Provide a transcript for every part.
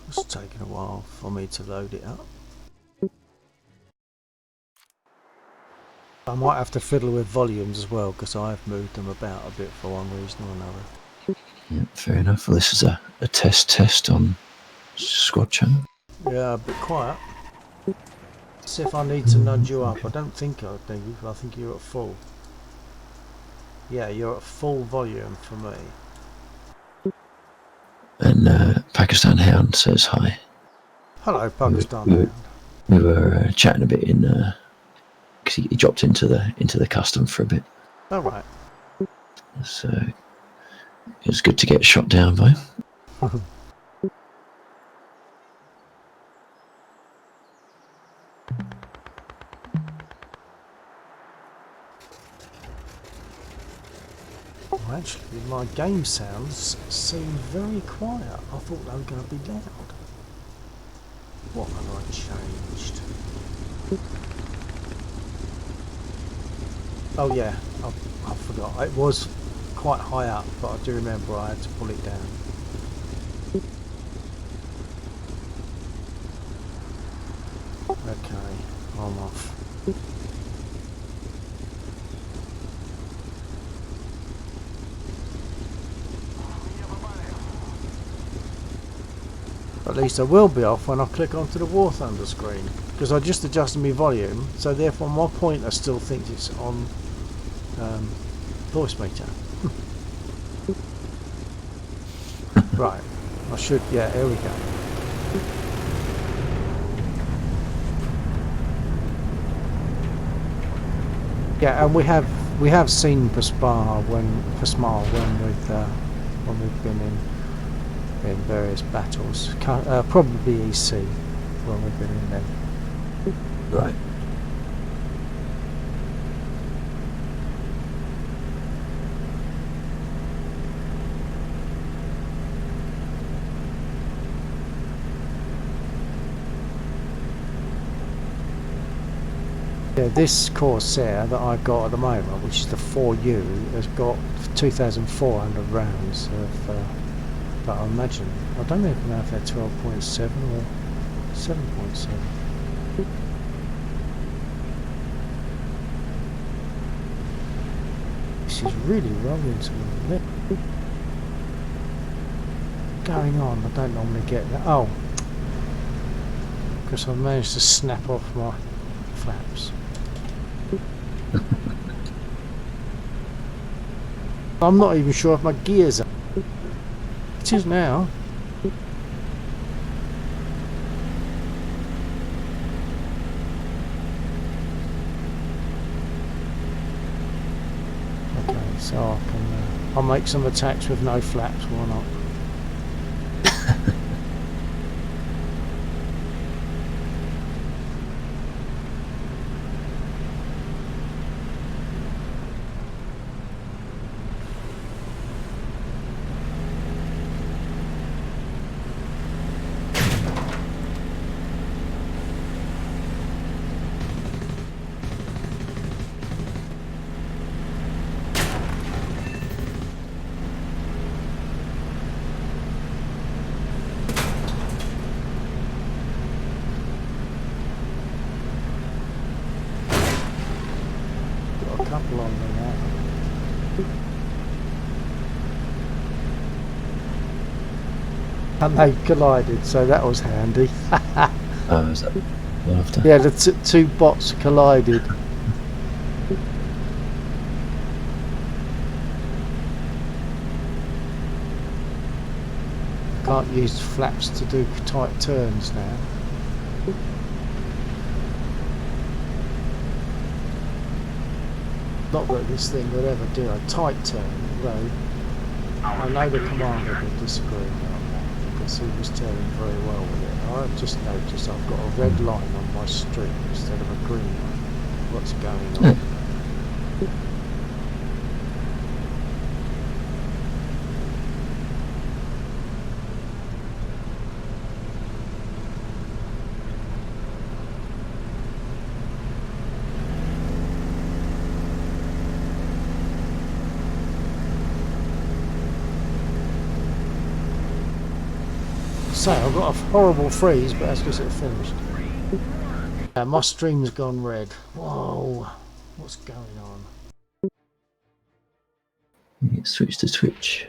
It's taking a while for me to load it up. I might have to fiddle with volumes as well because I've moved them about a bit for one reason or another. Yeah, fair enough. Well, this is a test on squad channel. Yeah, a bit quiet. See if I need to nudge you up. I don't think I do. I think you're at full. Yeah, you're at full volume for me. And Pakistan Hound says hi. Hello, Pakistan Hound. We were chatting a bit in because he dropped into the custom for a bit. All right. So it was good to get shot down by him. Well, actually, my game sounds seem very quiet. I thought they were going to be loud. What have I changed? Oh yeah, I forgot. It was quite high up, but I do remember I had to pull it down. Okay, I'm off. At least I will be off when I click onto the War Thunder screen, because I just adjusted my volume, so therefore my pointer still thinks it's on voice meter. Right, I should, yeah, here we go. Yeah, and we have seen Pasmal when we've been in various battles. Probably EC when we've been in them. Right. Yeah, this Corsair that I've got at the moment, which is the 4U, has got 2,400 rounds of. But I imagine I don't even know if they're 12.7 or 7.7. This is really rolling to me. Going on, I don't normally get that. Oh, because I managed to snap off my flaps. I'm not even sure if my gears are. It is now. Okay, so I can. I'll make some attacks with no flaps. Why not? Couple on me now. And they collided, so that was handy. Oh, is that one after? Yeah, the two bots collided. Can't use flaps to do tight turns now. Not that this thing would ever do a tight turn, although I know the commander would disagree on that because he was turning very well with it. I've just noticed I've got a red line on my street instead of a green one. What's going on? So I've got a horrible freeze, but that's because it finished. Yeah, my stream's gone red. Whoa, what's going on? Yeah, switch to Twitch.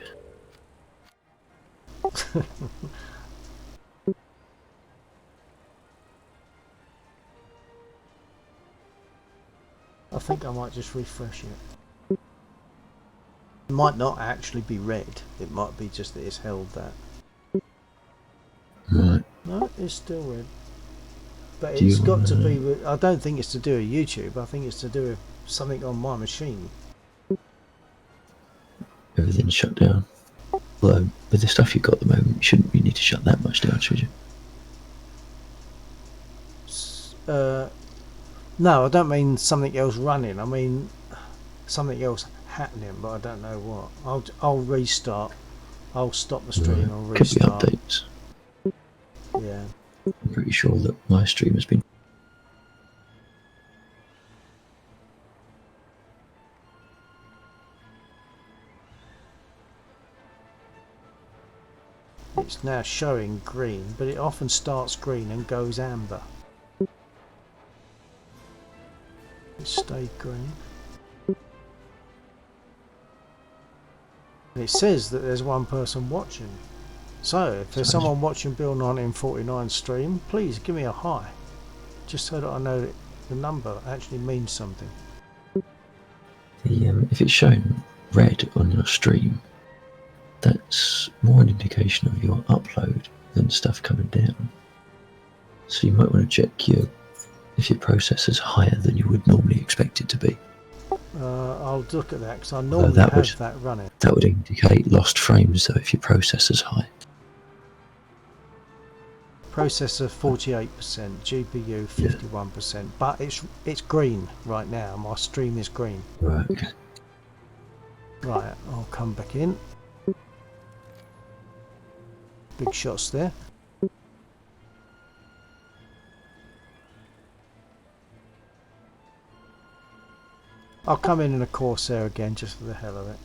I think I might just refresh it. It might not actually be red. It might be just that it's held that. Right. No, it's still red. But Do it's you got to wanna- be with... I don't think it's to do with YouTube. I think it's to do with something on my machine. Everything's shut down. Although, with the stuff you've got at the moment, you shouldn't really need to shut that much down, should you? No, I don't mean something else running. I mean something else happening, but I don't know what. I'll restart. I'll stop the stream and Could be restart. updates. Yeah. I'm pretty sure that my stream has been... It's now showing green, but it often starts green and goes amber. It stayed green. And it says that there's one person watching. So, if there's someone watching Bill1949 stream, please give me a hi. Just so that I know that the number actually means something. If it's showing red on your stream, that's more an indication of your upload than stuff coming down. So you might want to check if your processor's higher than you would normally expect it to be. I'll look at that because I normally have that running. That would indicate lost frames though if your processor's high. Processor 48%, GPU 51%, but it's green right now. My stream is green. Right, okay. Right, I'll come back in. Big shots there. I'll come in a Corsair again just for the hell of it.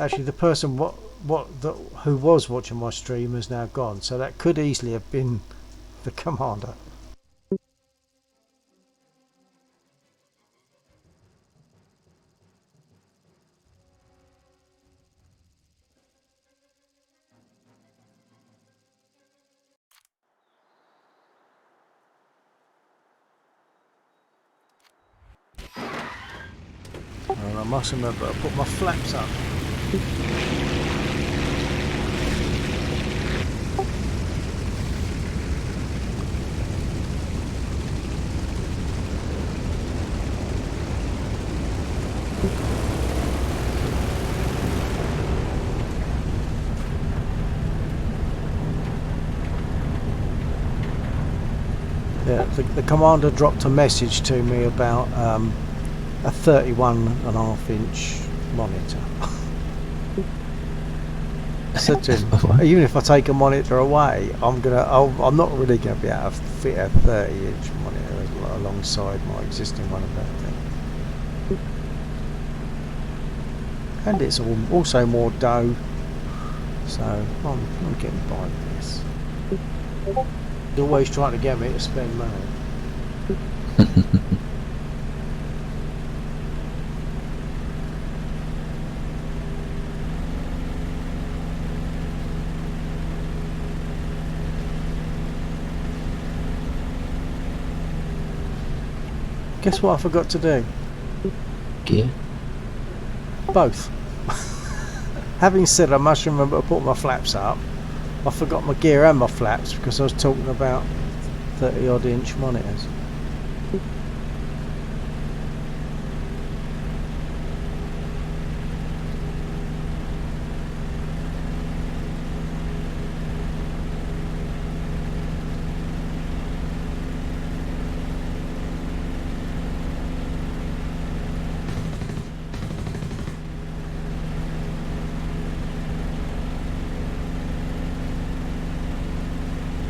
Actually, the person who was watching my stream is now gone, so that could easily have been the commander. And I must remember I put my flaps up. Yeah, the commander dropped a message to me about a 31.5-inch monitor. I said to him, even if I take a monitor away, I'm not really going to be able to fit a 30-inch monitor alongside my existing one. I don't think. And it's also more dough, so I'm getting by with this. He's always trying to get me to spend money. Guess what I forgot to do? Gear? Both. Having said I must remember to put my flaps up, I forgot my gear and my flaps because I was talking about 30-odd inch monitors.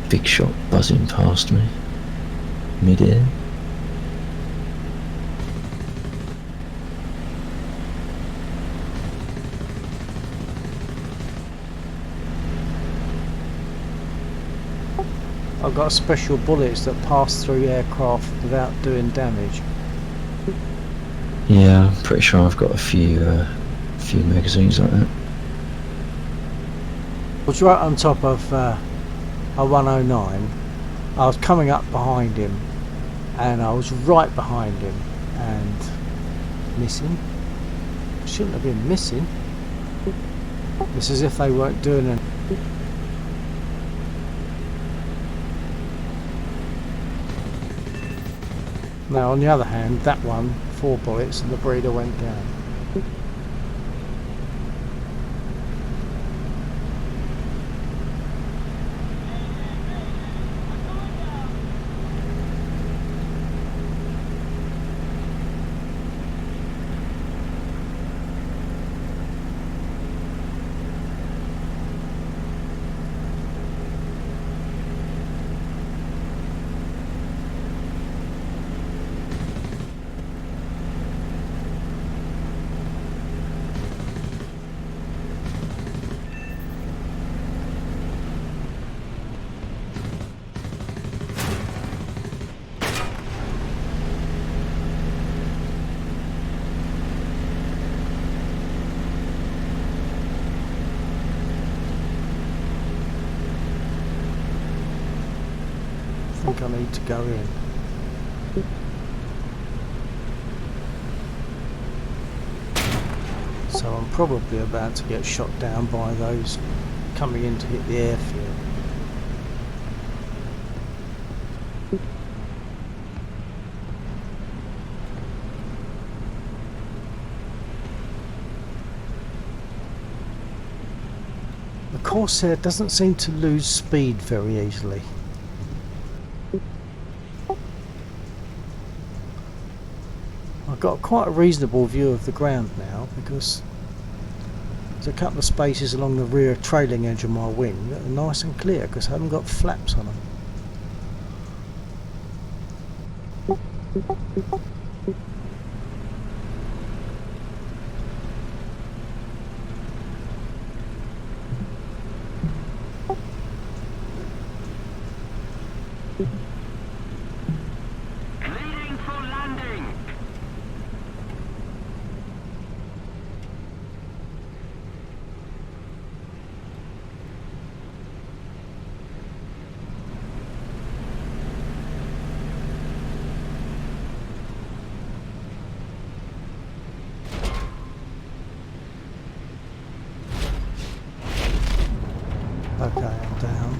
Big shot buzzing past me, mid-air. got special bullets that pass through aircraft without doing damage. Yeah, I'm pretty sure I've got a few magazines like that. I was right on top of a 109. I was coming up behind him, and I was right behind him, and missing. Shouldn't have been missing. It's as if they weren't doing it. Now on the other hand, that one, 4 bullets and the breeder went down. I think I need to go in. So I'm probably about to get shot down by those coming in to hit the airfield. The Corsair doesn't seem to lose speed very easily. I've got quite a reasonable view of the ground now, because there's a couple of spaces along the rear trailing edge of my wing that are nice and clear because I haven't got flaps on them. Leading for landing. Okay, I'm down.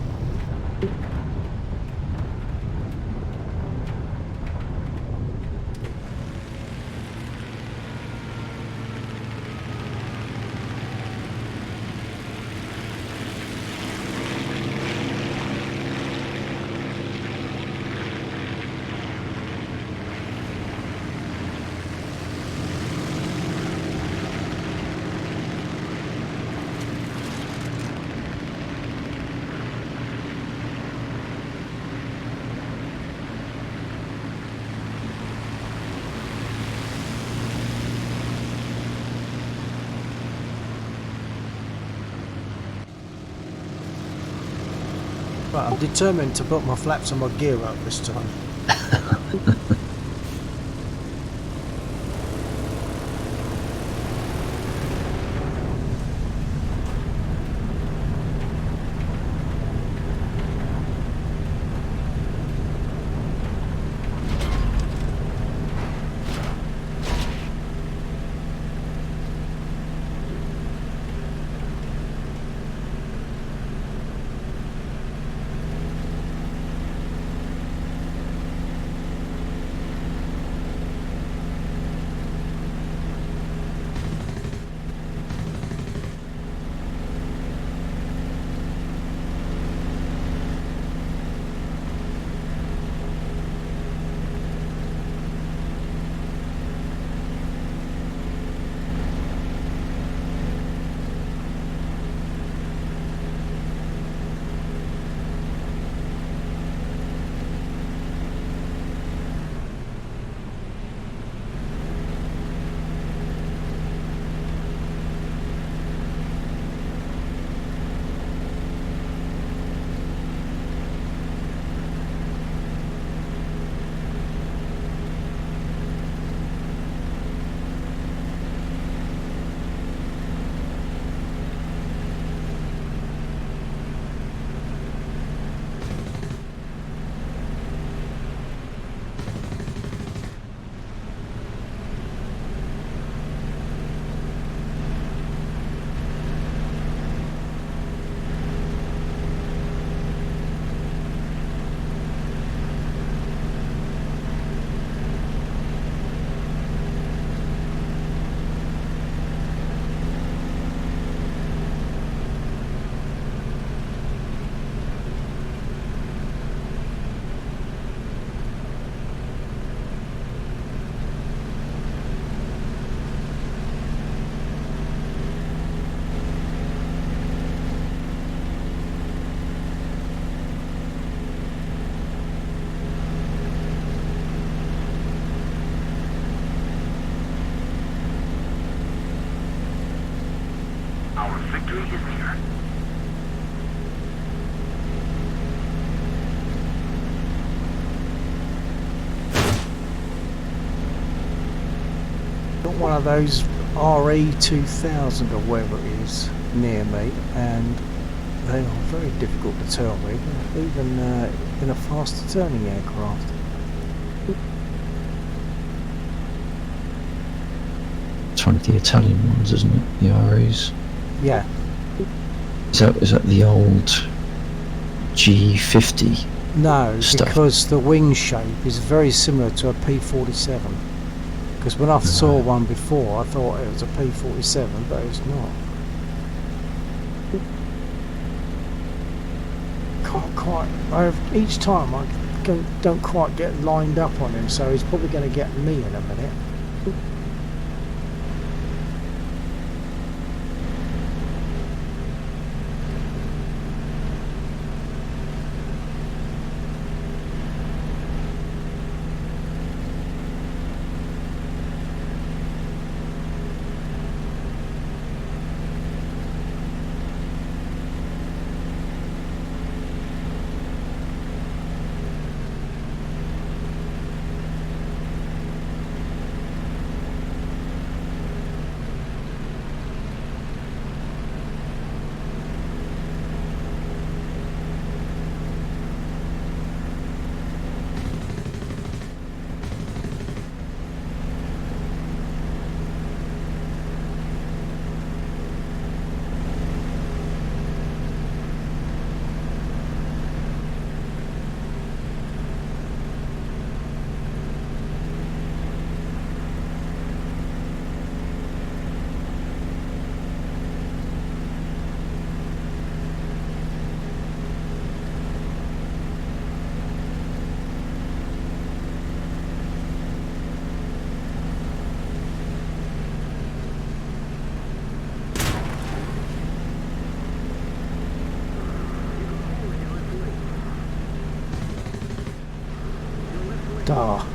But I'm determined to put my flaps on my gear up this time. Got one of those RE2000 or whatever it is near me, and they are very difficult to tell me, even in a faster turning aircraft. It's one of the Italian ones, isn't it? The RAs. Yeah, Is that the old G50 no, stuff? because the wing shape is very similar to a P47. Because when I saw one before, I thought it was a P47, but it's not. Can't quite. Each time I don't quite get lined up on him, so he's probably going to get me in a minute.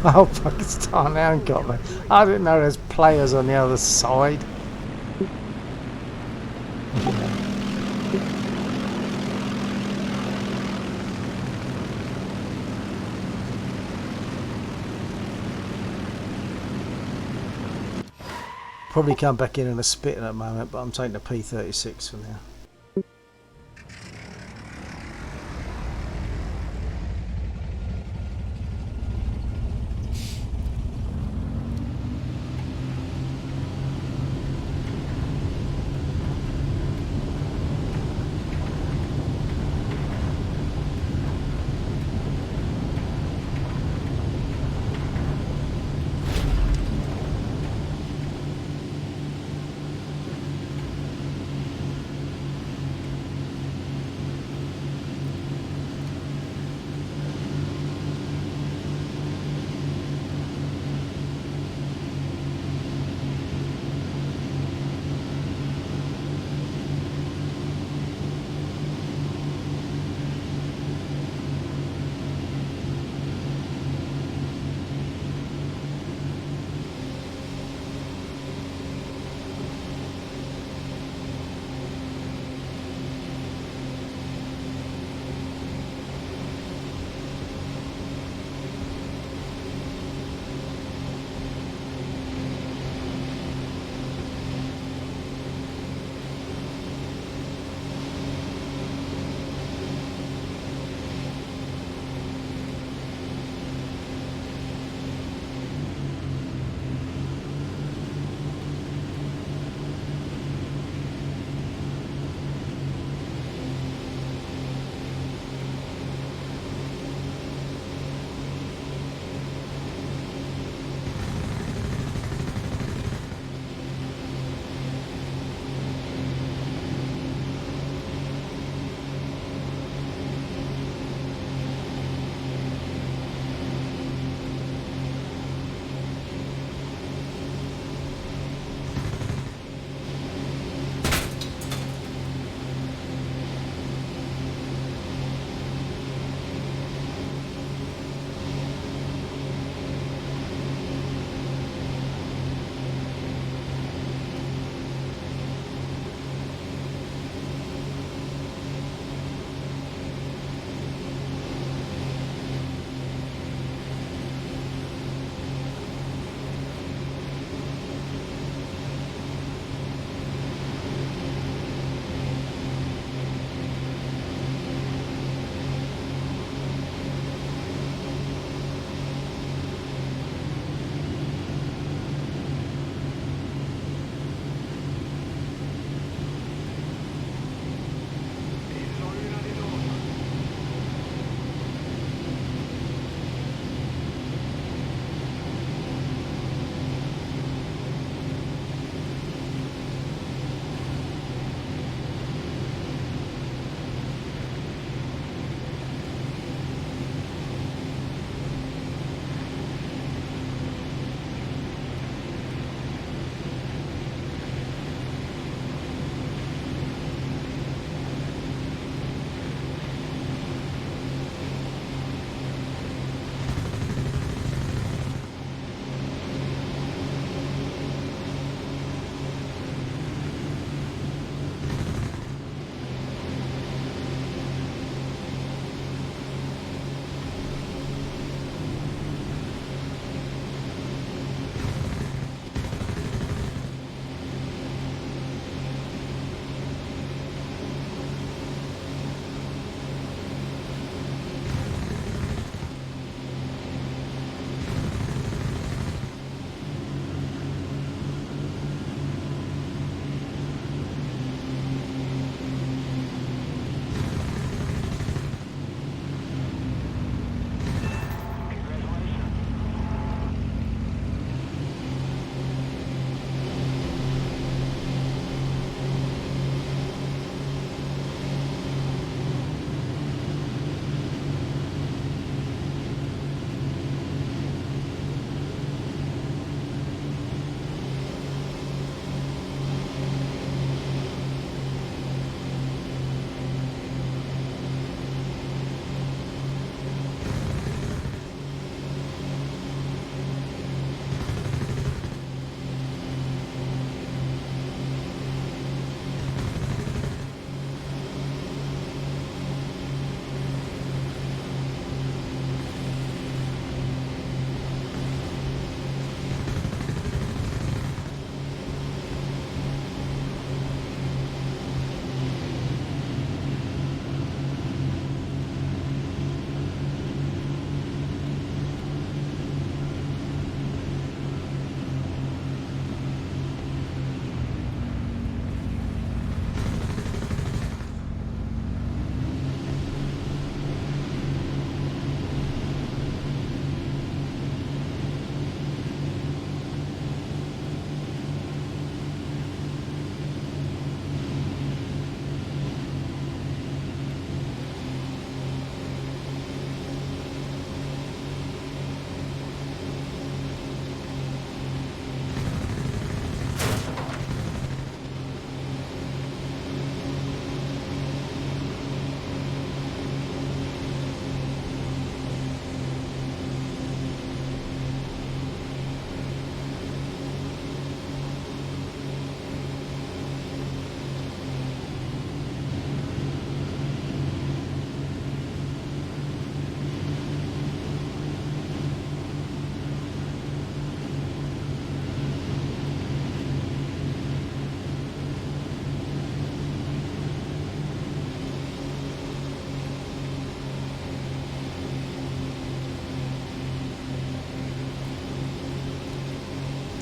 Oh, Pakistan now got me. I didn't know there's players on the other side. Probably come back in a spit in a moment, but I'm taking a P36 for now.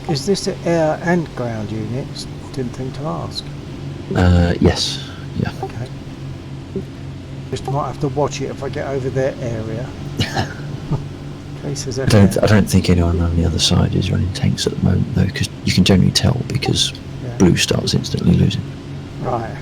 Is this the air and ground units? Didn't think to ask. Yes. Yeah. Okay. Just might have to watch it if I get over their area. In case there's a I don't think anyone on the other side is running tanks at the moment, though, because you can generally tell because Yeah. blue starts instantly losing. Right.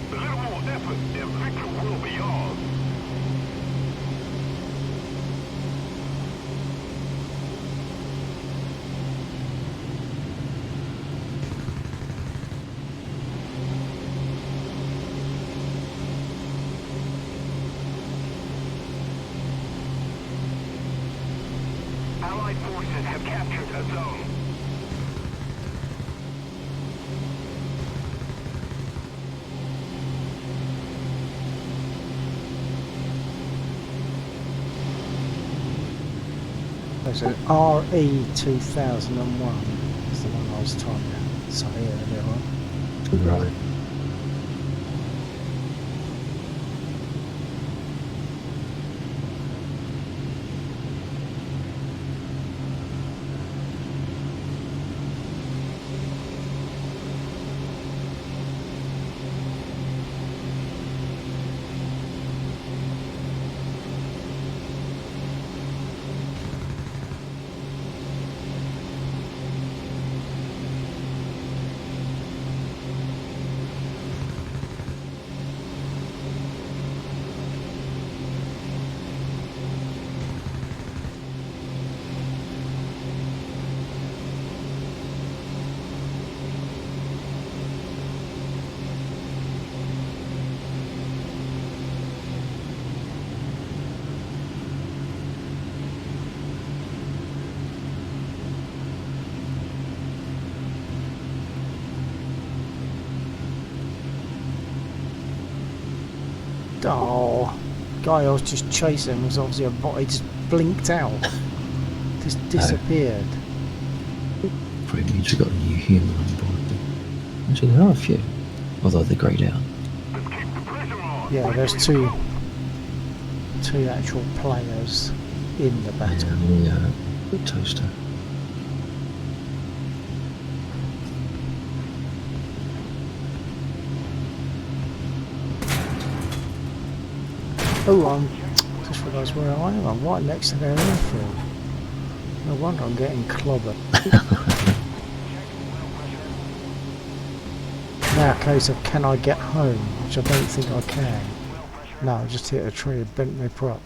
A little more effort, and victory will be ours. Allied forces have captured a zone. There's an RE2001 is the one I was trying to say earlier on. Right. Oh, guy I was just chasing was obviously a bot. He just blinked out. Just disappeared. Probably means we've got a new human on board. Actually, there are a few, although they're greyed out. Let's keep the pressure on. Yeah, there's two actual players in the battle. And the toaster. Oh, just realised where I am. I'm right next to their airfield. No wonder I'm getting clobbered. Now a case of can I get home, which I don't think I can. No, I just hit a tree and bent my prop.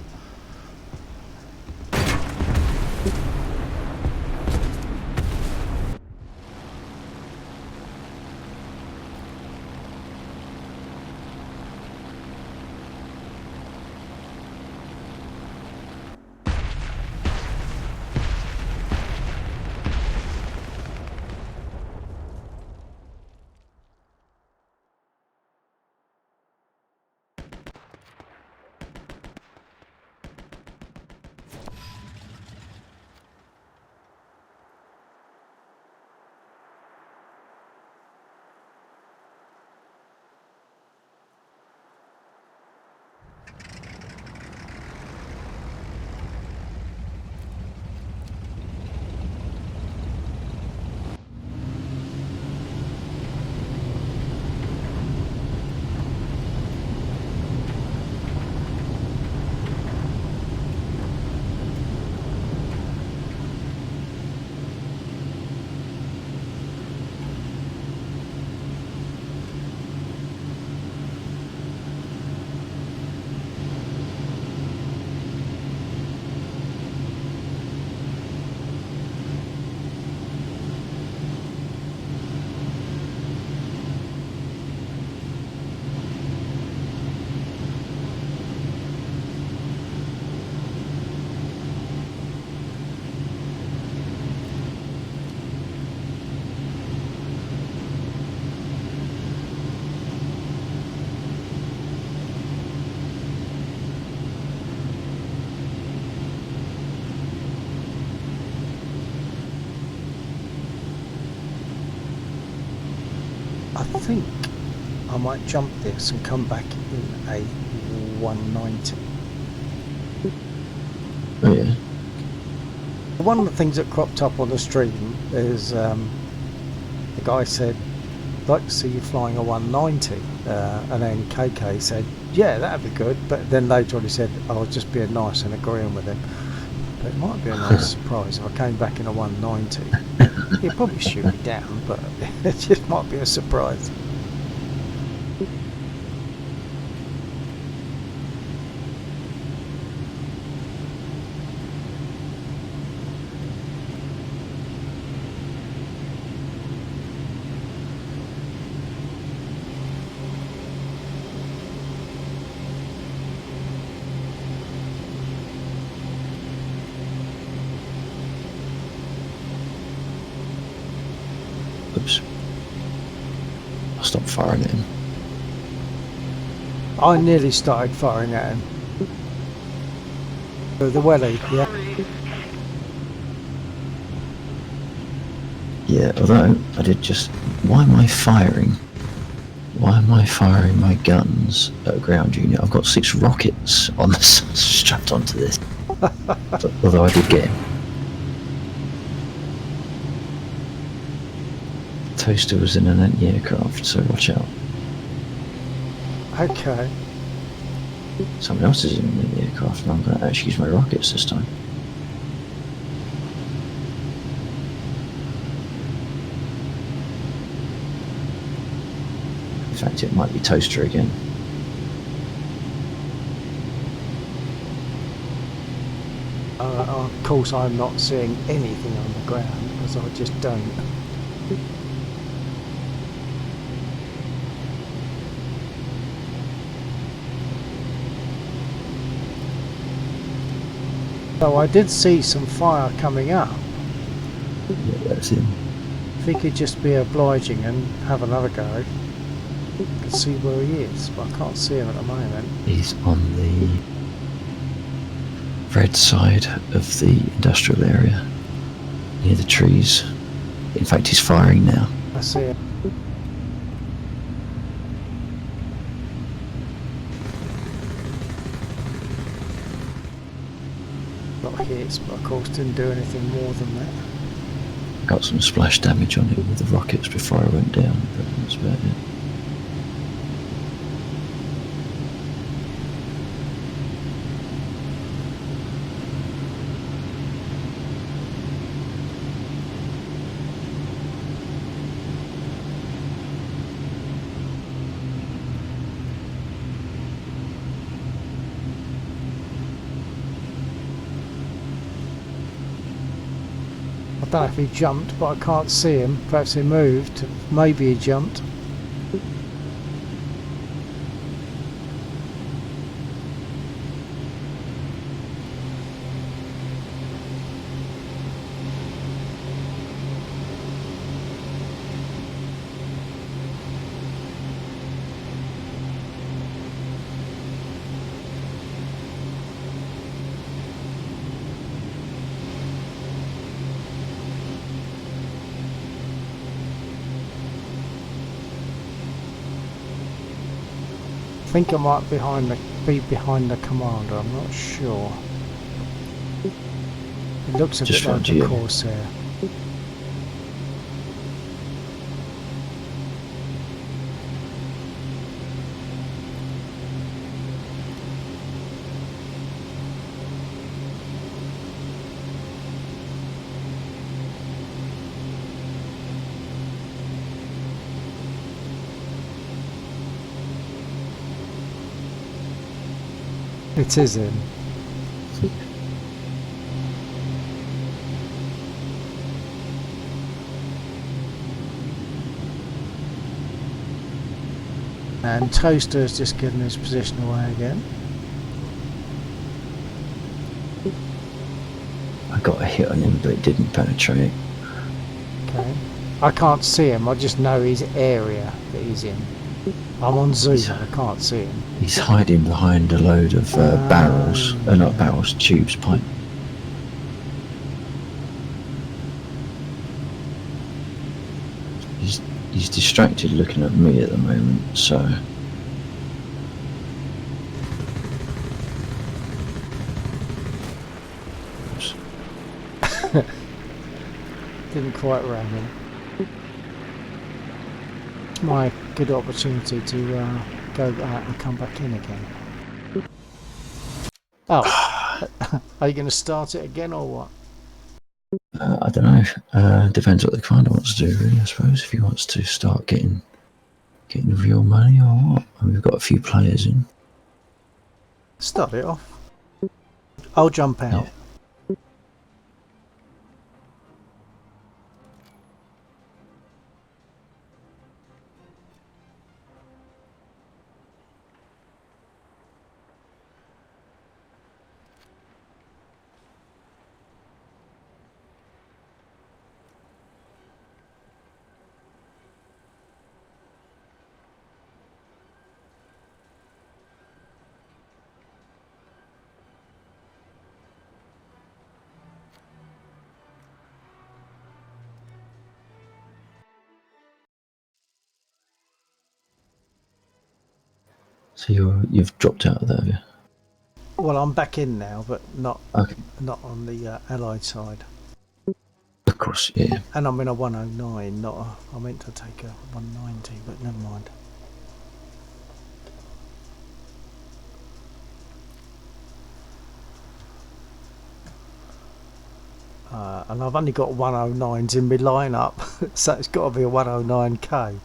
think I might jump this and come back in a 190. Oh yeah. One of the things that cropped up on the stream is the guy said, "I'd like to see you flying a 190," and then KK said, "Yeah, that'd be good." But then later on he said, "I was just being nice and agreeing with him." But it might be a nice surprise if I came back in a 190. He'd probably shoot me down, but it just might be a surprise. Oops. I'll stop firing at him. I nearly started firing at him. The welly, yeah. Yeah, although I did just... Why am I firing? Why am I firing my guns at a ground unit? I've got 6 rockets on the strapped onto this. Although I did get him. Toaster was in an anti-aircraft, so watch out. Okay. Someone else is in an anti-aircraft, and I'm going to actually use my rockets this time. In fact, it might be Toaster again. Of course, I'm not seeing anything on the ground because I just don't. So I did see some fire coming up. Yeah, that's him. If he could just be obliging and have another go, I could see where he is, but I can't see him at the moment. He's on the red side of the industrial area, near the trees. In fact, he's firing now. I see him. Got hits, but of course didn't do anything more than that. Got some splash damage on him with the rockets before I went down, but that's about it. I don't know if he jumped, but I can't see him. Perhaps he moved. Maybe he jumped. I think I might be behind the commander, I'm not sure. It looks a Just bit like front a you. Corsair. It is him. And Toaster's just given his position away again. I got a hit on him, but it didn't penetrate. Okay. I can't see him, I just know his area that he's in. I'm on zoom, I can't see him. He's hiding behind a load of barrels, not barrels, tubes, pipe. He's distracted looking at me at the moment, so... Didn't quite ram him. My good opportunity to go out and come back in again. Oh, are you going to start it again or what? I don't know. Depends what the commander wants to do, really, I suppose. If he wants to start getting real money or what. And we've got a few players in. Start it off. I'll jump out. Yeah. So you've dropped out of there, have you? Well, I'm back in now, but not Okay. not on the Allied side. Of course, yeah. And I'm in a 109, not a... I meant to take a 190, but never mind. And I've only got 109s in my lineup, so it's got to be a 109k.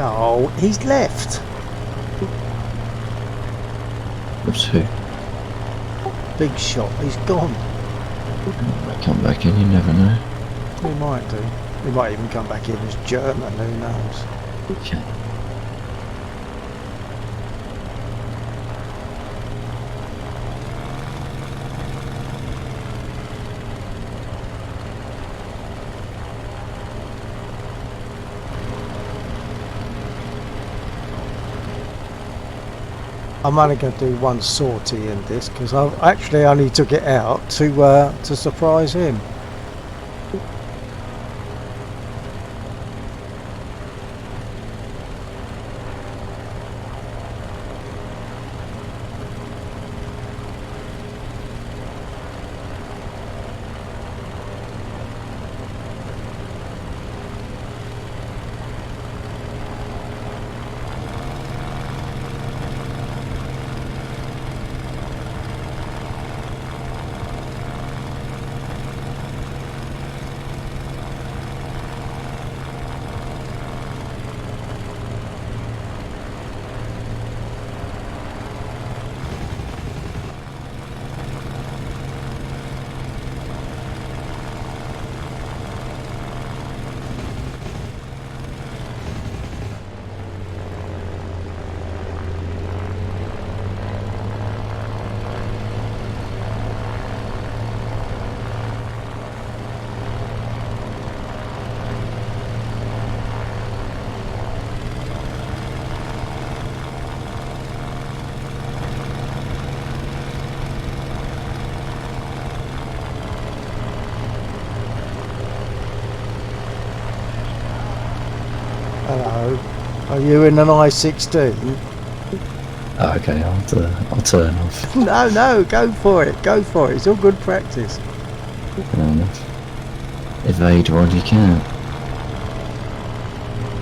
Oh, he's left. Oops, who? Big shot, he's gone. Might come back in, you never know. He might do. He might even come back in as German, who knows. Okay. I'm only going to do one sortie in this because I actually only took it out to surprise him. Hello. Are you in an I-16? Oh, okay, I'll turn off. No, go for it. Go for it. It's all good practice. Fair enough. Evade while you can.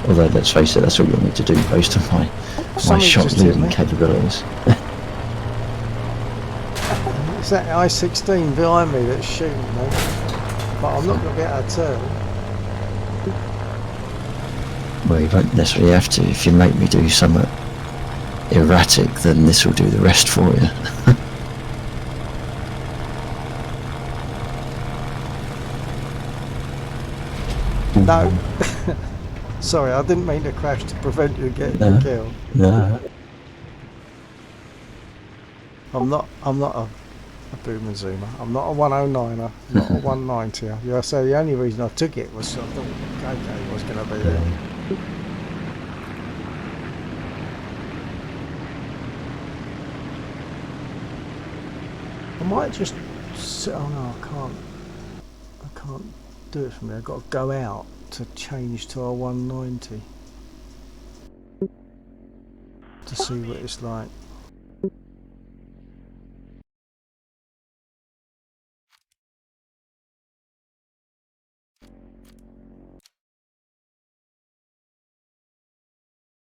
Although, let's face it, that's all you'll need to do based on my Something shot just hit leading me. capabilities. that I-16 behind me that's shooting me, but I'm not going to be able to turn. Well, you won't necessarily have to. If you make me do something erratic, then this will do the rest for you. No. Sorry, I didn't mean to crash to prevent you getting No. the kill. No. I'm not a boomer zoomer. I'm not a 109er, not a 190er. Yeah, so the only reason I took it was I thought KK was going to be there. I might just sit. Oh no, I can't do it from there. I've got to go out to change to a 190 to see what it's like.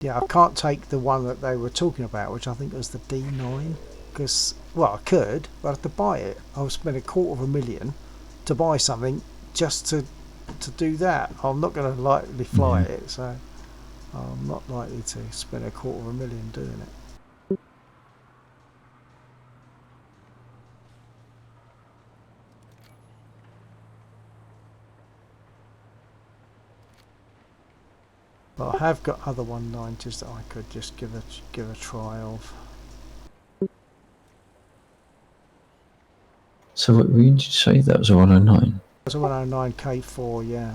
Yeah, I can't take the one that they were talking about, which I think was the D9, because, well, I could, but I have to buy it. I would spend $250,000 to buy something just to do that. I'm not going to likely fly it, so I'm not likely to spend $250,000 doing it. But I have got other 190s that I could just give a try of. So what did you say? That was a 109? It was a 109 K4, yeah.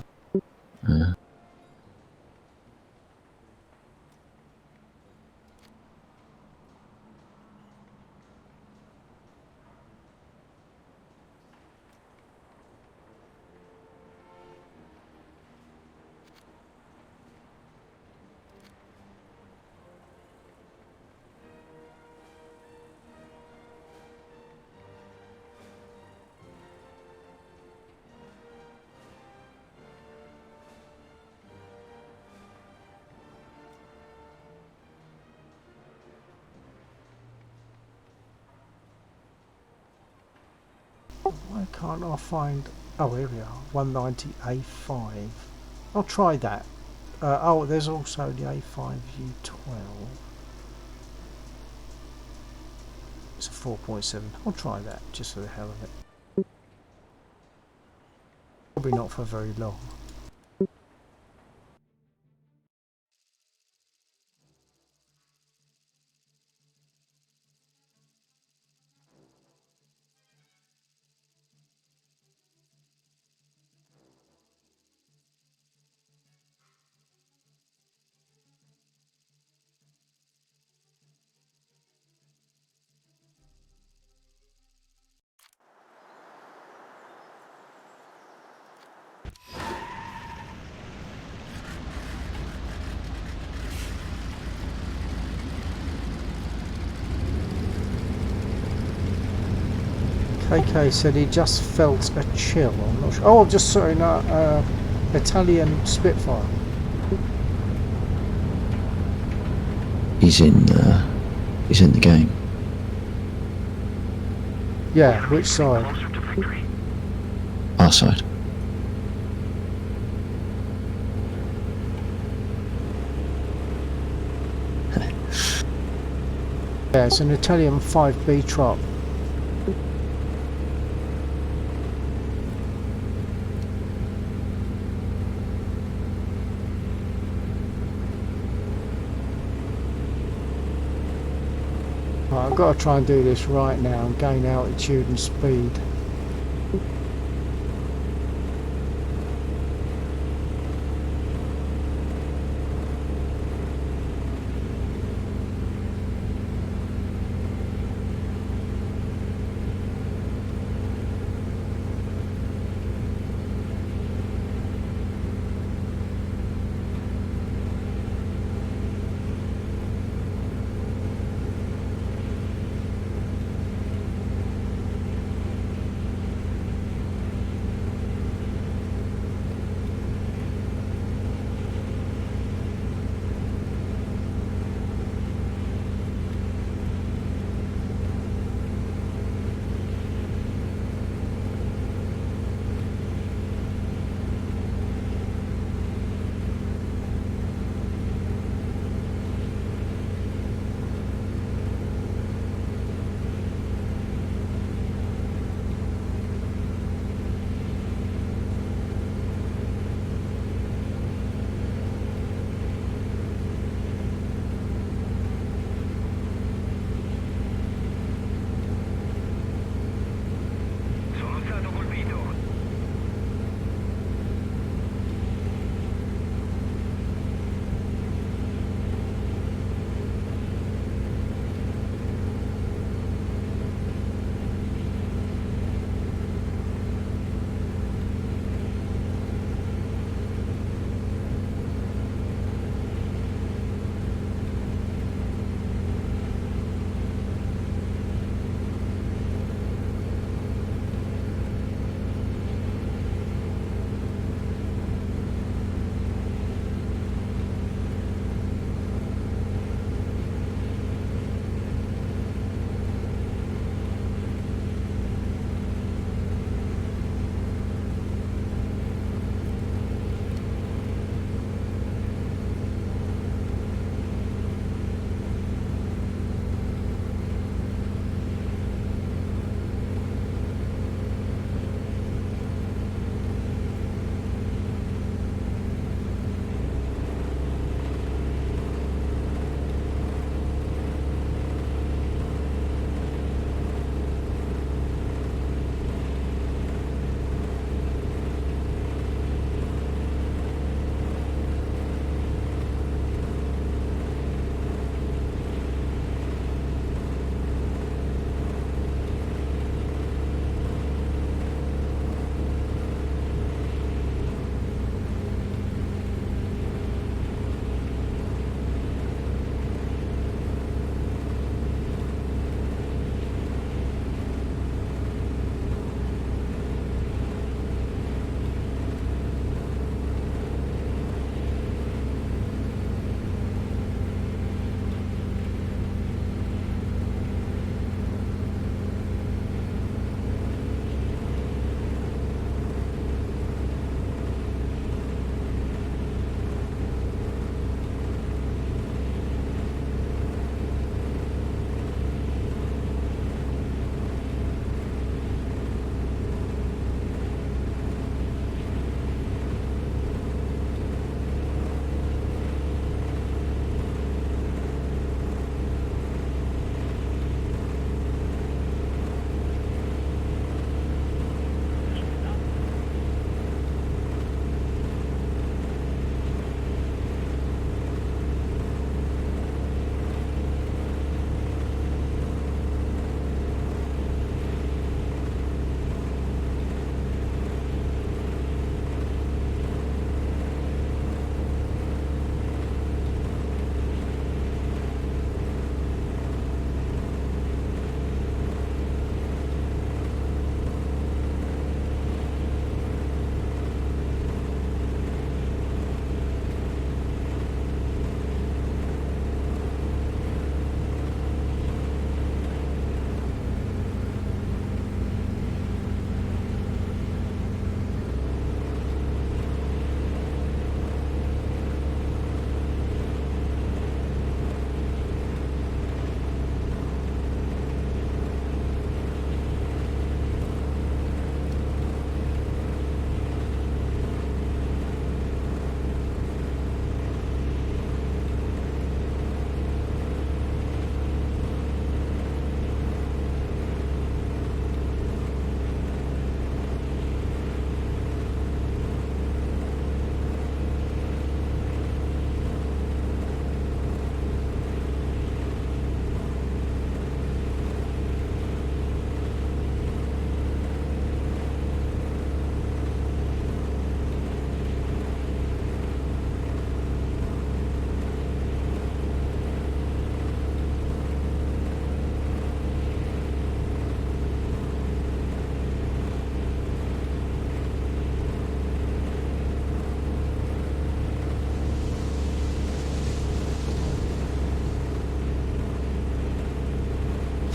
Why can't I find... Oh, here we are. 190 A5. I'll try that. Oh, there's also the A5 U12. It's a 4.7. I'll try that, just for the hell of it. Probably not for very long. KK said he just felt a chill. I'm not sure. Oh, I've just saw an Italian Spitfire. He's in the game. Yeah, which side? Our side. Yeah, it's an Italian 5B trop. Right, I've got to try and do this right now and gain altitude and speed.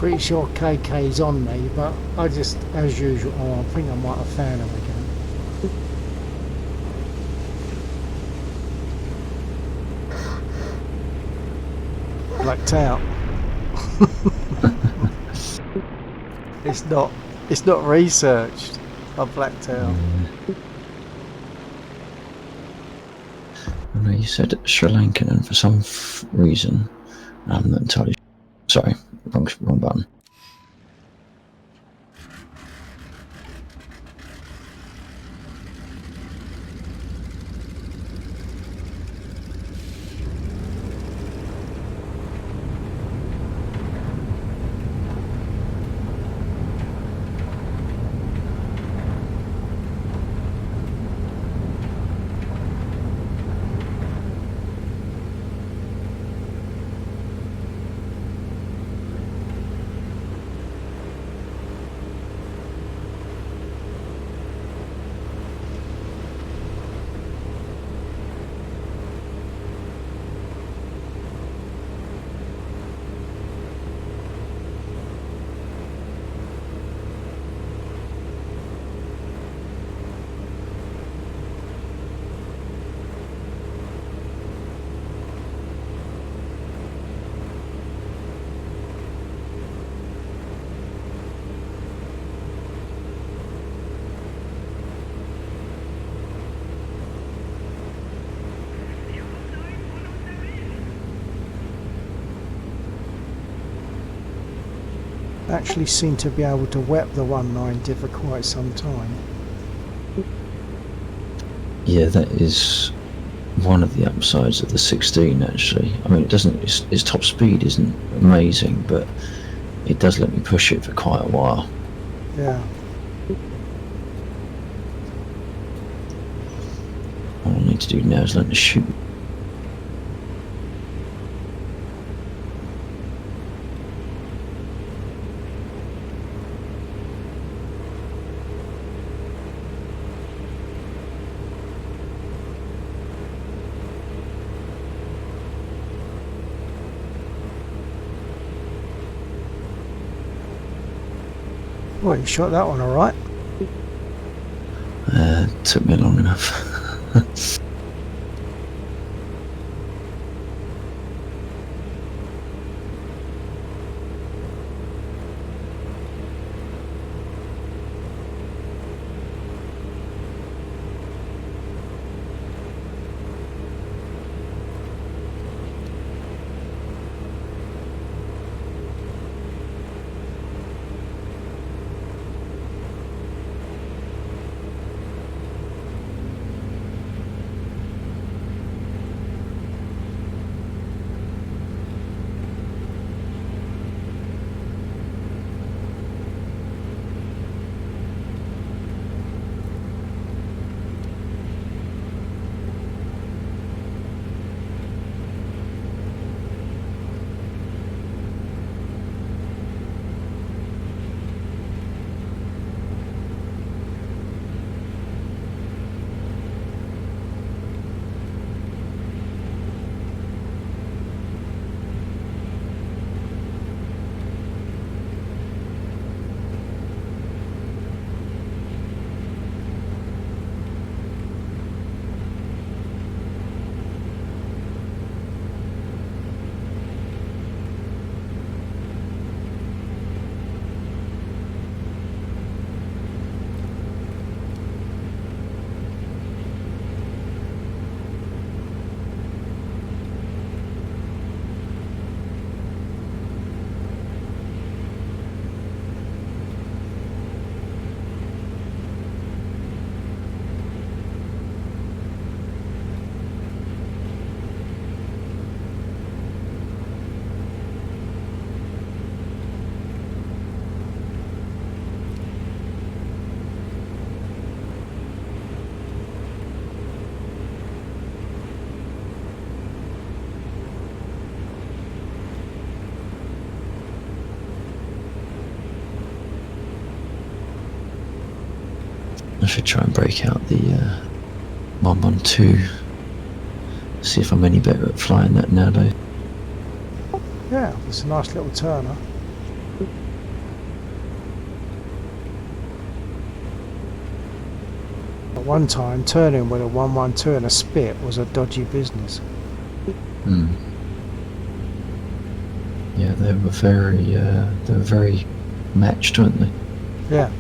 pretty sure KK's on me, but I just, as usual, I think I might have found him again. Blacked out. It's not researched. I blacked out. I know you said Sri Lankan, and for some reason, I'm not entirely sorry, wrong button. Actually seem to be able to wep the 190 for quite some time. Yeah, that is one of the upsides of the 16 actually. I mean, it doesn't, its top speed isn't amazing, but it does let me push it for quite a while. Yeah. All I need to do now is learn to shoot. Well, you shot that one all right. Took me long enough. I should try and break out the 112. See if I'm any better at flying that nowadays. Yeah, it's a nice little turner. one time turning with a 112 and a spit was a dodgy business. Hmm. Yeah, they were very matched, weren't they? Yeah.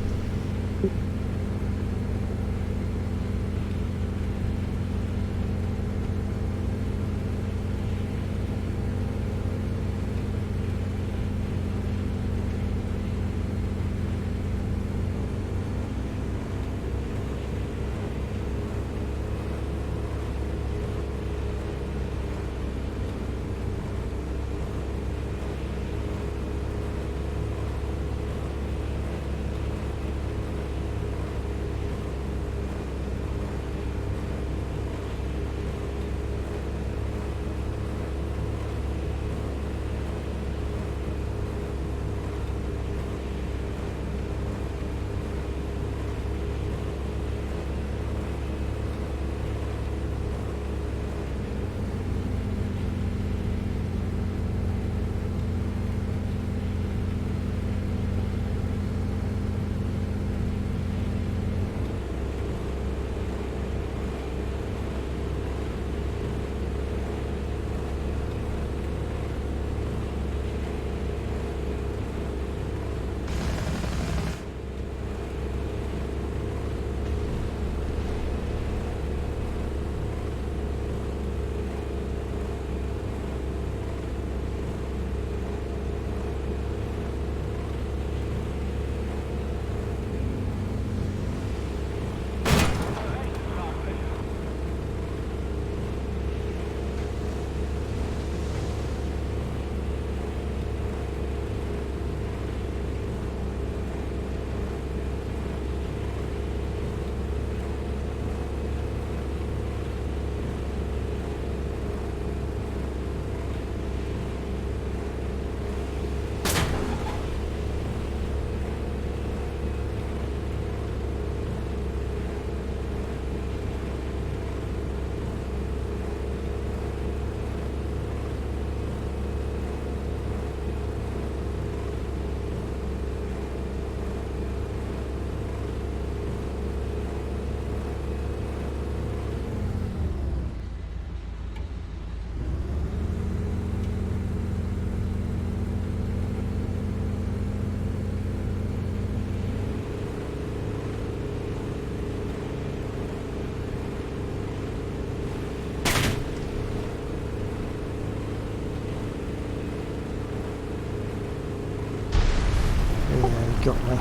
Yeah, he got me.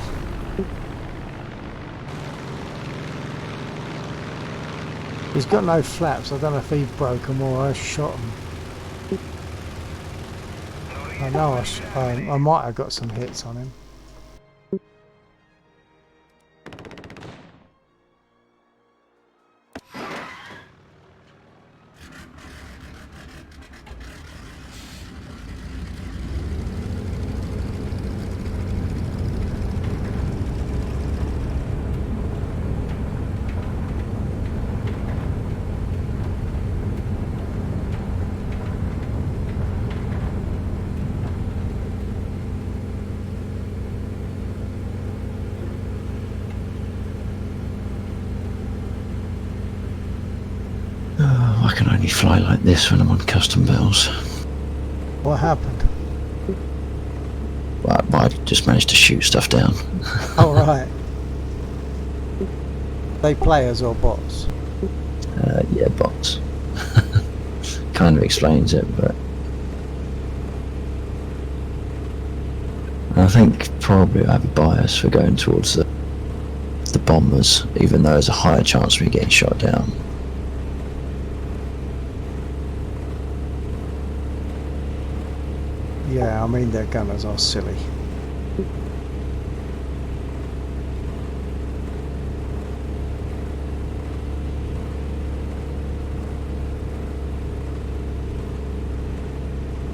He's got no flaps. I don't know if he broke them or I shot him. I know I might have got some hits on him. Oh, I can only fly like this when I'm on custom bells. What happened? I just managed to shoot stuff down. Oh, right. They players or bots? Yeah, bots. Kind of explains it, but I think probably I have a bias for going towards the bombers, even though there's a higher chance of me getting shot down. Yeah, I mean their gunners are silly.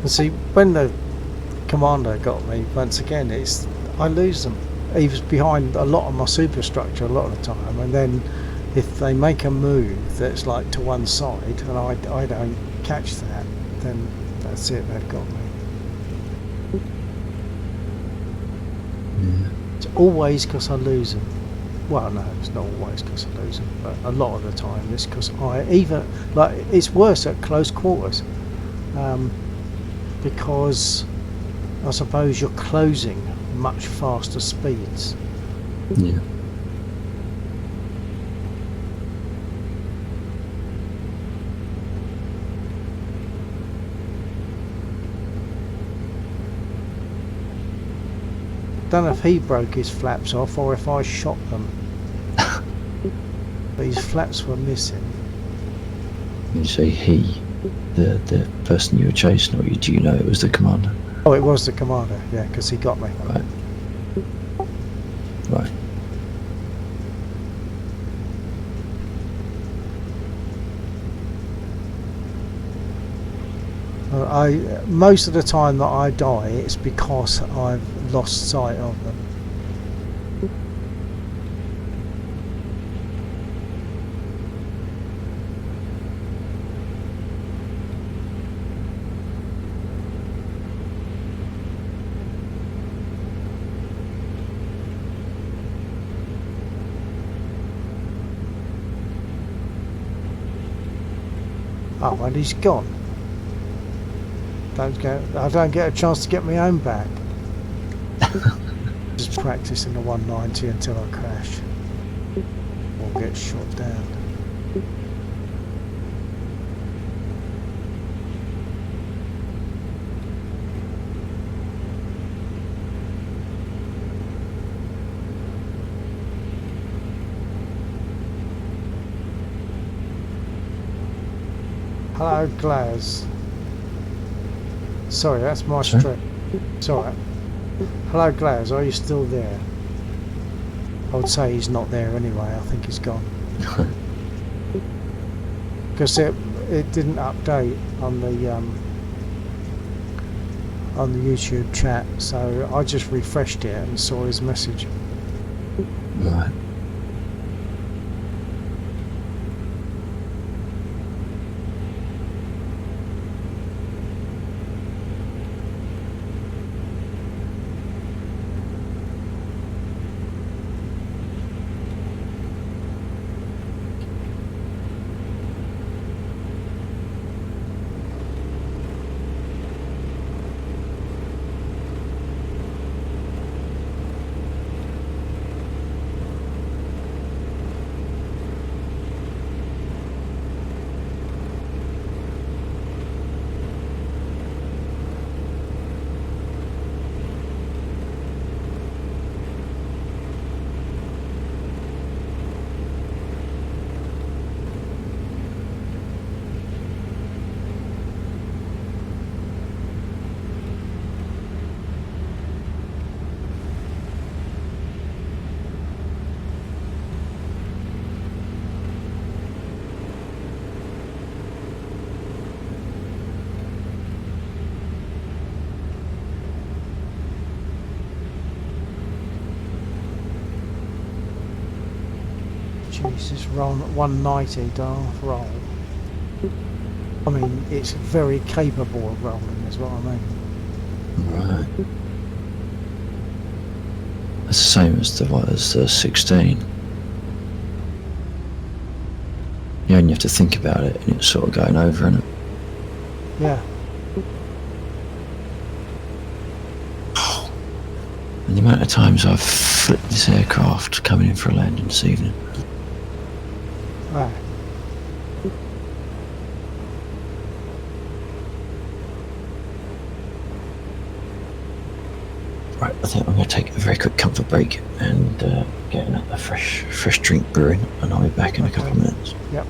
And see, when the commander got me, once again, I lose them. He was behind a lot of my superstructure a lot of the time, and then if they make a move that's like to one side and I don't catch that, then that's it, they've got me. It's always because I lose them. Well, no, it's not always because I lose them, but a lot of the time it's because it's worse at close quarters, because I suppose you're closing much faster speeds. Yeah. Don't know if he broke his flaps off or if I shot them. But his flaps were missing. You say he, the person you were chasing, or do you know it was the commander? Oh, it was the commander, yeah, because he got me. Right. Right. Most of the time that I die, it's because I've lost sight of them. Oh, and he's gone. I don't get a chance to get my own back. Just practicing the 190 until I crash or get shot down. Hello, Glaz. Sorry, that's my stream. It's alright. Hello, Glaz, are you still there? I would say he's not there anyway, I think he's gone. Because it didn't update on the YouTube chat, so I just refreshed it and saw his message. Right. Jesus, roll 190, Darth, roll. I mean, it's very capable of rolling, is what I mean. Right. It's the same as the 16. You only have to think about it, and it's sort of going over, isn't it? Yeah. And the amount of times I've flipped this aircraft coming in for a landing this evening. Right. Right, I think I'm going to take a very quick comfort break and get a fresh drink brewing, and I'll be back in a couple of minutes. Yep.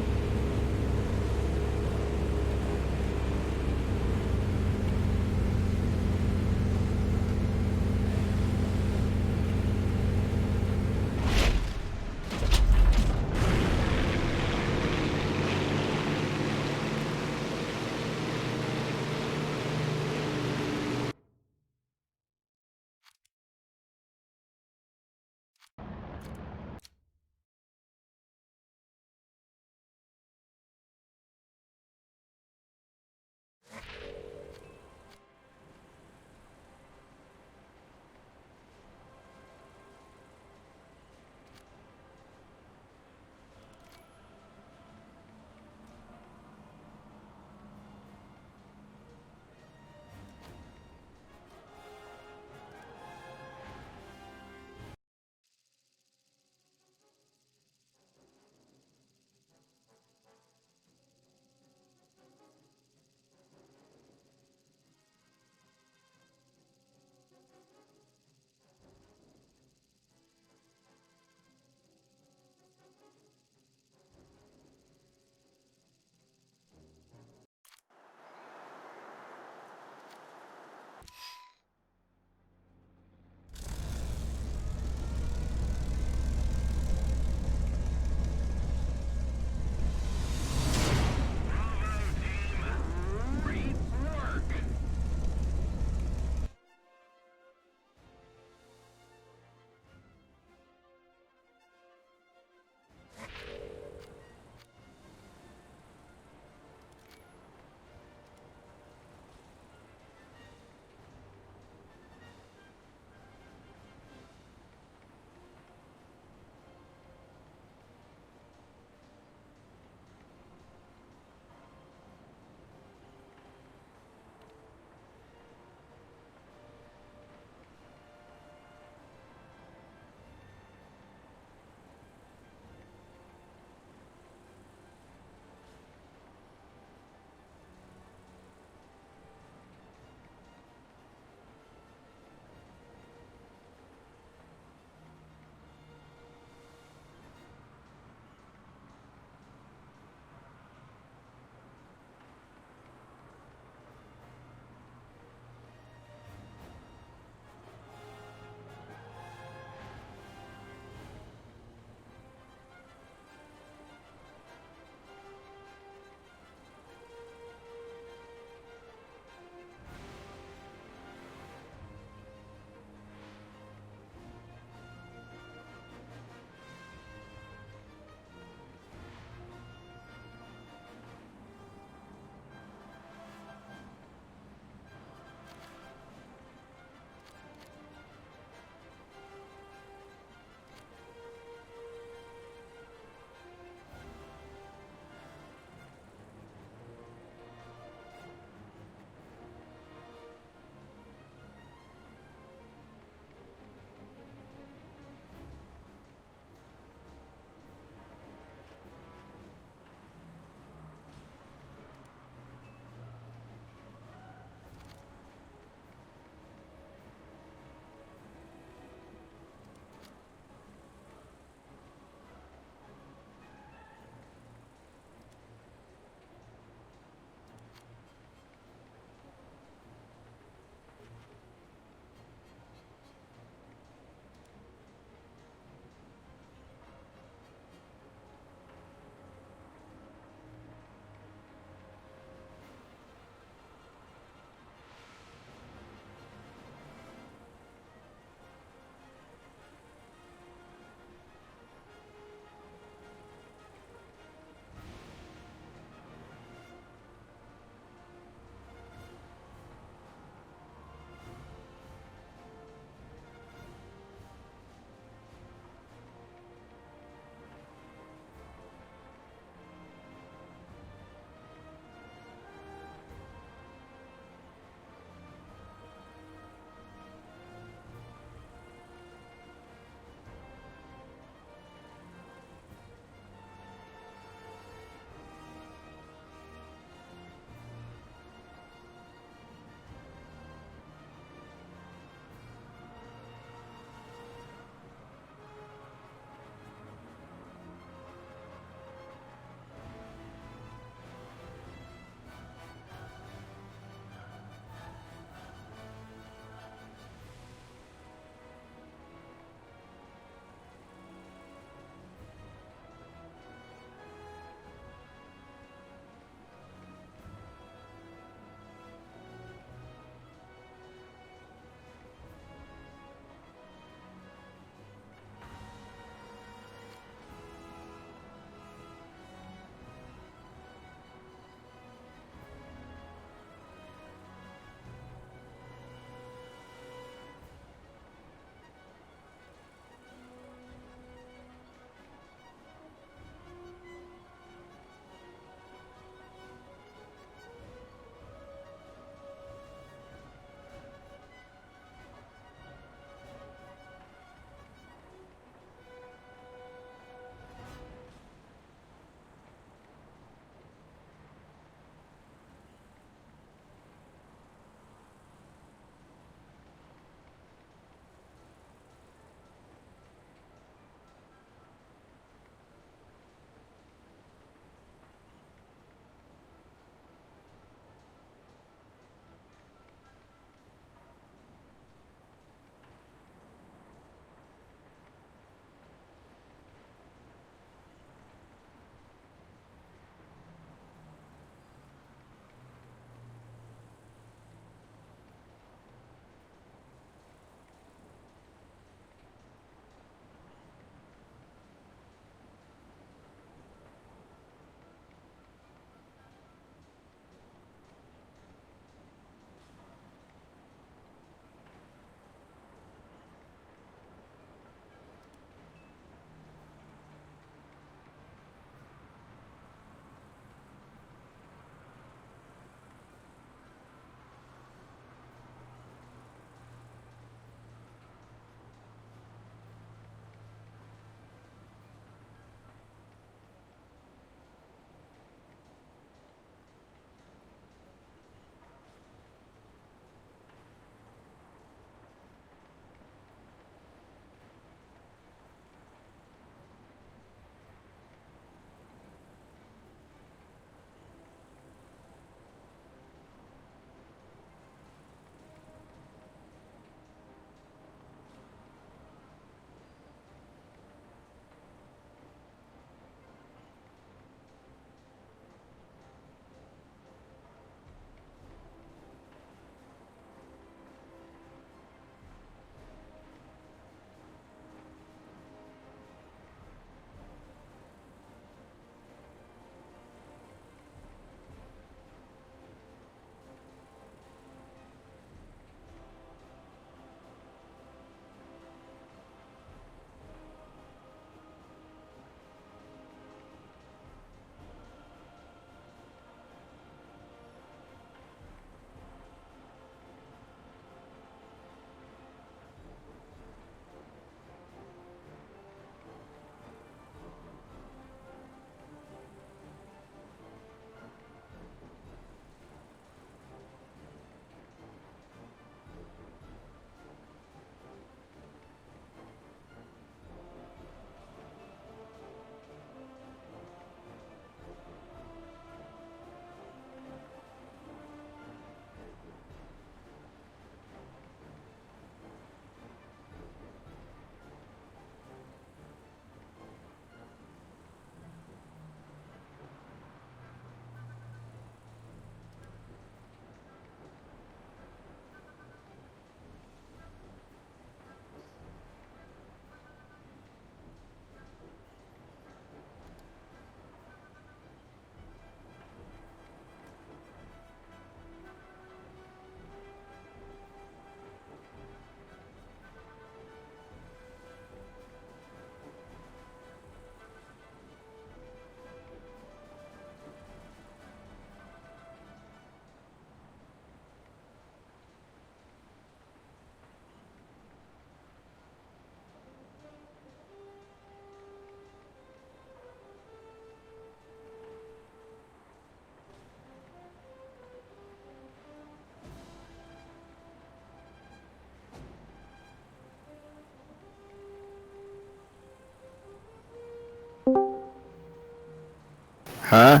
Huh?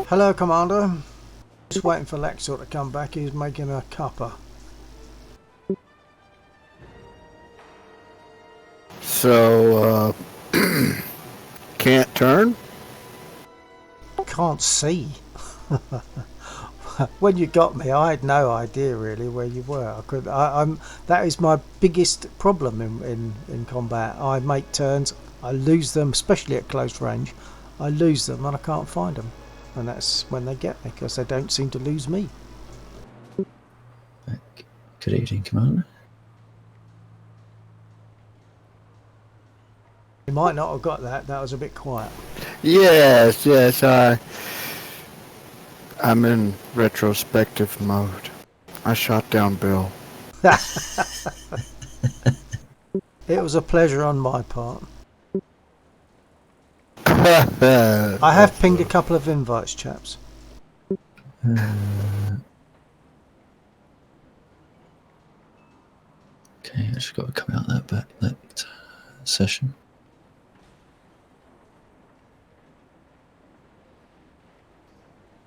Hello, Commander. Just waiting for Lexor to come back. He's making a cuppa. So, can't turn? Can't see. When you got me, I had no idea really where you were. I'm. That is my biggest problem in combat. I make turns, I lose them, especially at close range. I lose them and I can't find them, and that's when they get me because they don't seem to lose me. Back. Good evening, Commander. You might not have got that. That was a bit quiet. Yes, yes, I'm in retrospective mode. I shot down Bill. It was a pleasure on my part. I I have pinged a couple of invites, chaps. Okay, I just got to come out that session.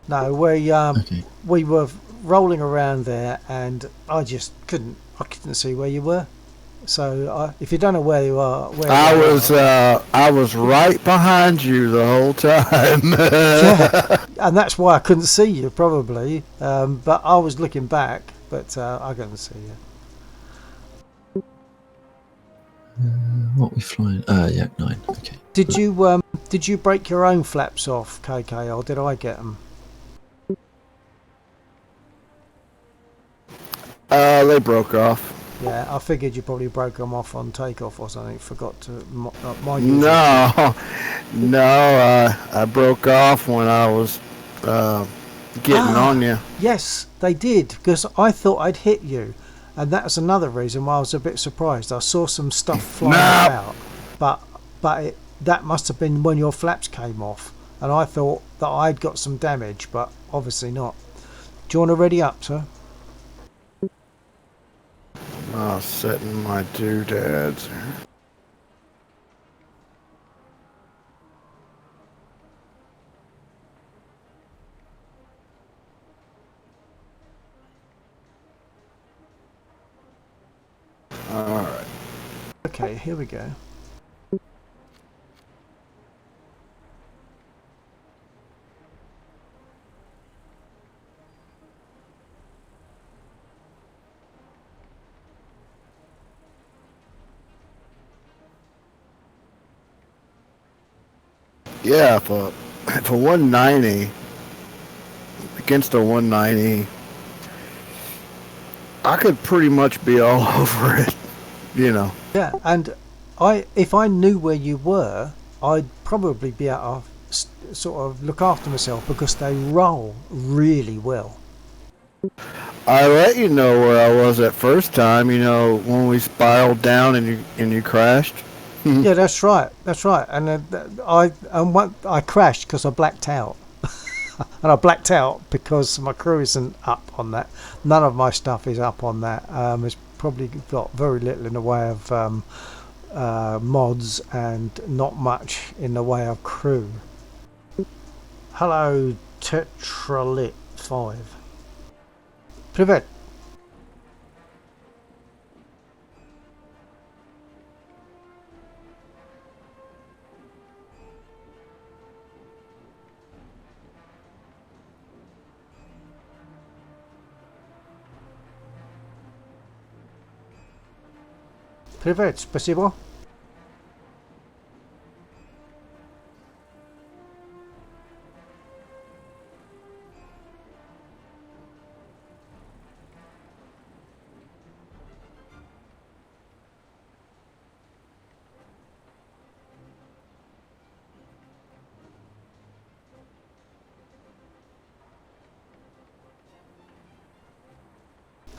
No, Okay. we were rolling around there, and I just couldn't see where you were. So if you don't know where you are, I was right behind you the whole time. yeah, and that's why I couldn't see you probably. But I was looking back, but I couldn't see you. What we flying? Yak 9. Okay. Did you break your own flaps off, KK, or did I get them? They broke off. Yeah, I figured you probably broke them off on takeoff or something. Forgot to my No, no, I broke off when I was getting on you. Yes, they did, because I thought I'd hit you, and that's another reason why I was a bit surprised. I saw some stuff flying about, but that must have been when your flaps came off, and I thought that I'd got some damage, but obviously not. Do you want to ready up, sir? Oh, setting my doodads. All right. Okay, here we go. Yeah, for 190 against a 190, I could pretty much be all over it, you know. Yeah, and if I knew where you were, I'd probably be able to sort of look after myself because they roll really well. I let you know where I was that first time, you know, when we spiraled down and you crashed. Yeah, that's right. That's right. And I crashed because I blacked out, and I blacked out because my crew isn't up on that. None of my stuff is up on that. It's probably got very little in the way of mods and not much in the way of crew. Hello, Tetralit 5. Privet. Привет, спасибо.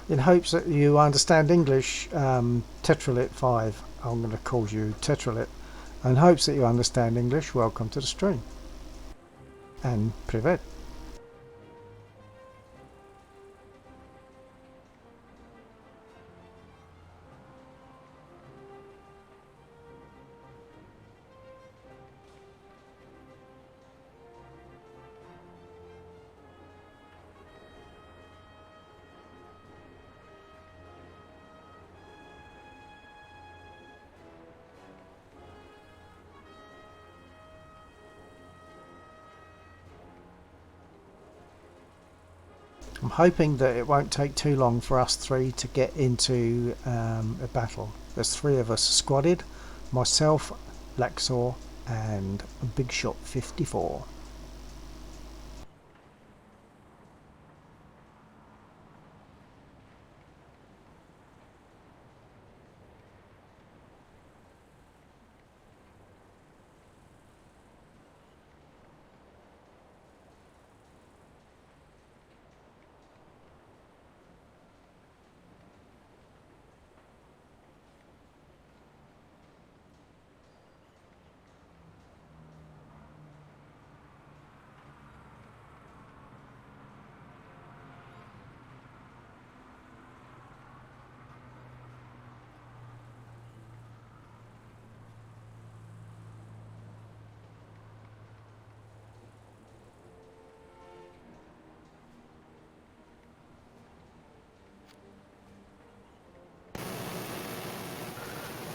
In hopes that you understand English, Tetralit 5, I'm going to call you Tetralit. In hopes that you understand English, welcome to the stream. And privet. I'm hoping that it won't take too long for us three to get into a battle. There's three of us squadded, myself, Lexor and Big Shot 54.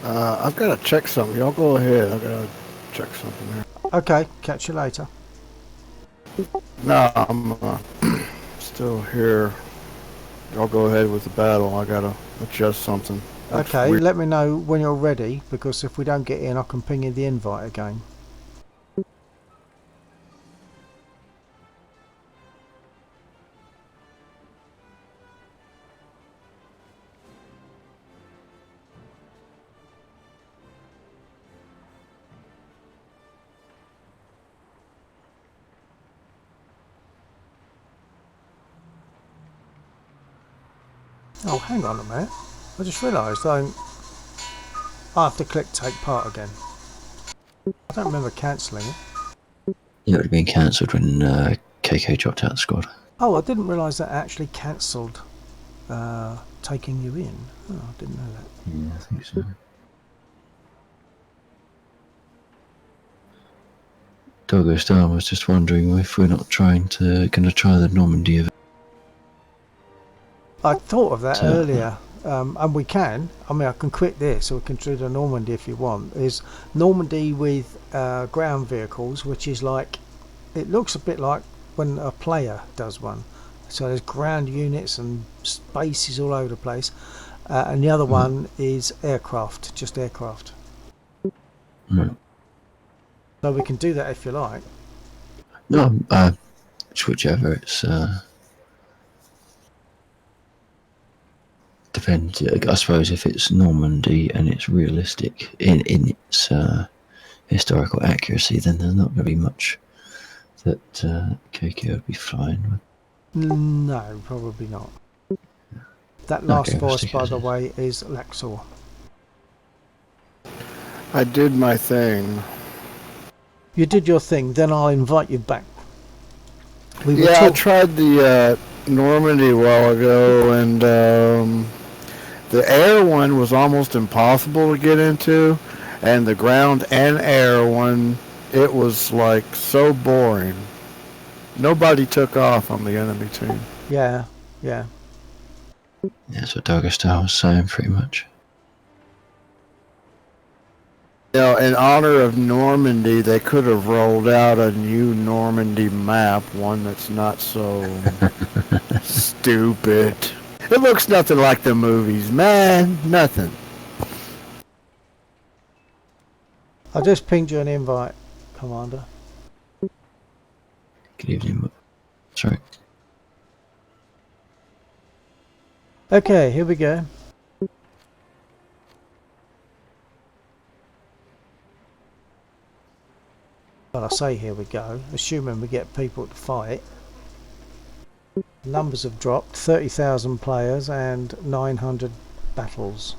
I've got to check something. Y'all go ahead. I've got to check something here. Okay, catch you later. No, I'm still here. Y'all go ahead with the battle. I got to adjust something. That's Okay, weird. let me know when you're ready, because if we don't get in I can ping you the invite again. Oh, hang on a minute. I just realised I have to click take part again. I don't remember cancelling it. It would have been cancelled when KK dropped out of the squad. Oh, I didn't realise that actually cancelled taking you in. Oh, I didn't know that. Yeah, I think so. Doggo Star was just wondering if we're not going to try the Normandy event. I thought of that earlier, and we can. I mean, I can quit this, or we can do the Normandy if you want. Is Normandy with ground vehicles, which is like, it looks a bit like when a player does one. So there's ground units and spaces all over the place, and the other one is aircraft, just aircraft. Right. So we can do that if you like. No, whichever. It's depends. I suppose if it's Normandy and it's realistic in its historical accuracy, then there's not going to be much that KK would be flying with. No, probably not. That last Okay, voice, by the way, is Lexor. I did my thing. You did your thing, then I'll invite you back. Yeah, I tried the Normandy a while ago, and the air one was almost impossible to get into, and the ground and air one, it was like so boring. Nobody took off on the enemy team. Yeah, yeah. Yeah, that's what Doggo Star was saying, pretty much. You know, in honor of Normandy, they could have rolled out a new Normandy map, one that's not so stupid. It looks nothing like the movies, man. Nothing. I just pinged you an invite, Commander. Good evening. Sorry. Okay, here we go. Well, I say here we go, assuming we get people to fight. Numbers have dropped, 30,000 players and 900 battles.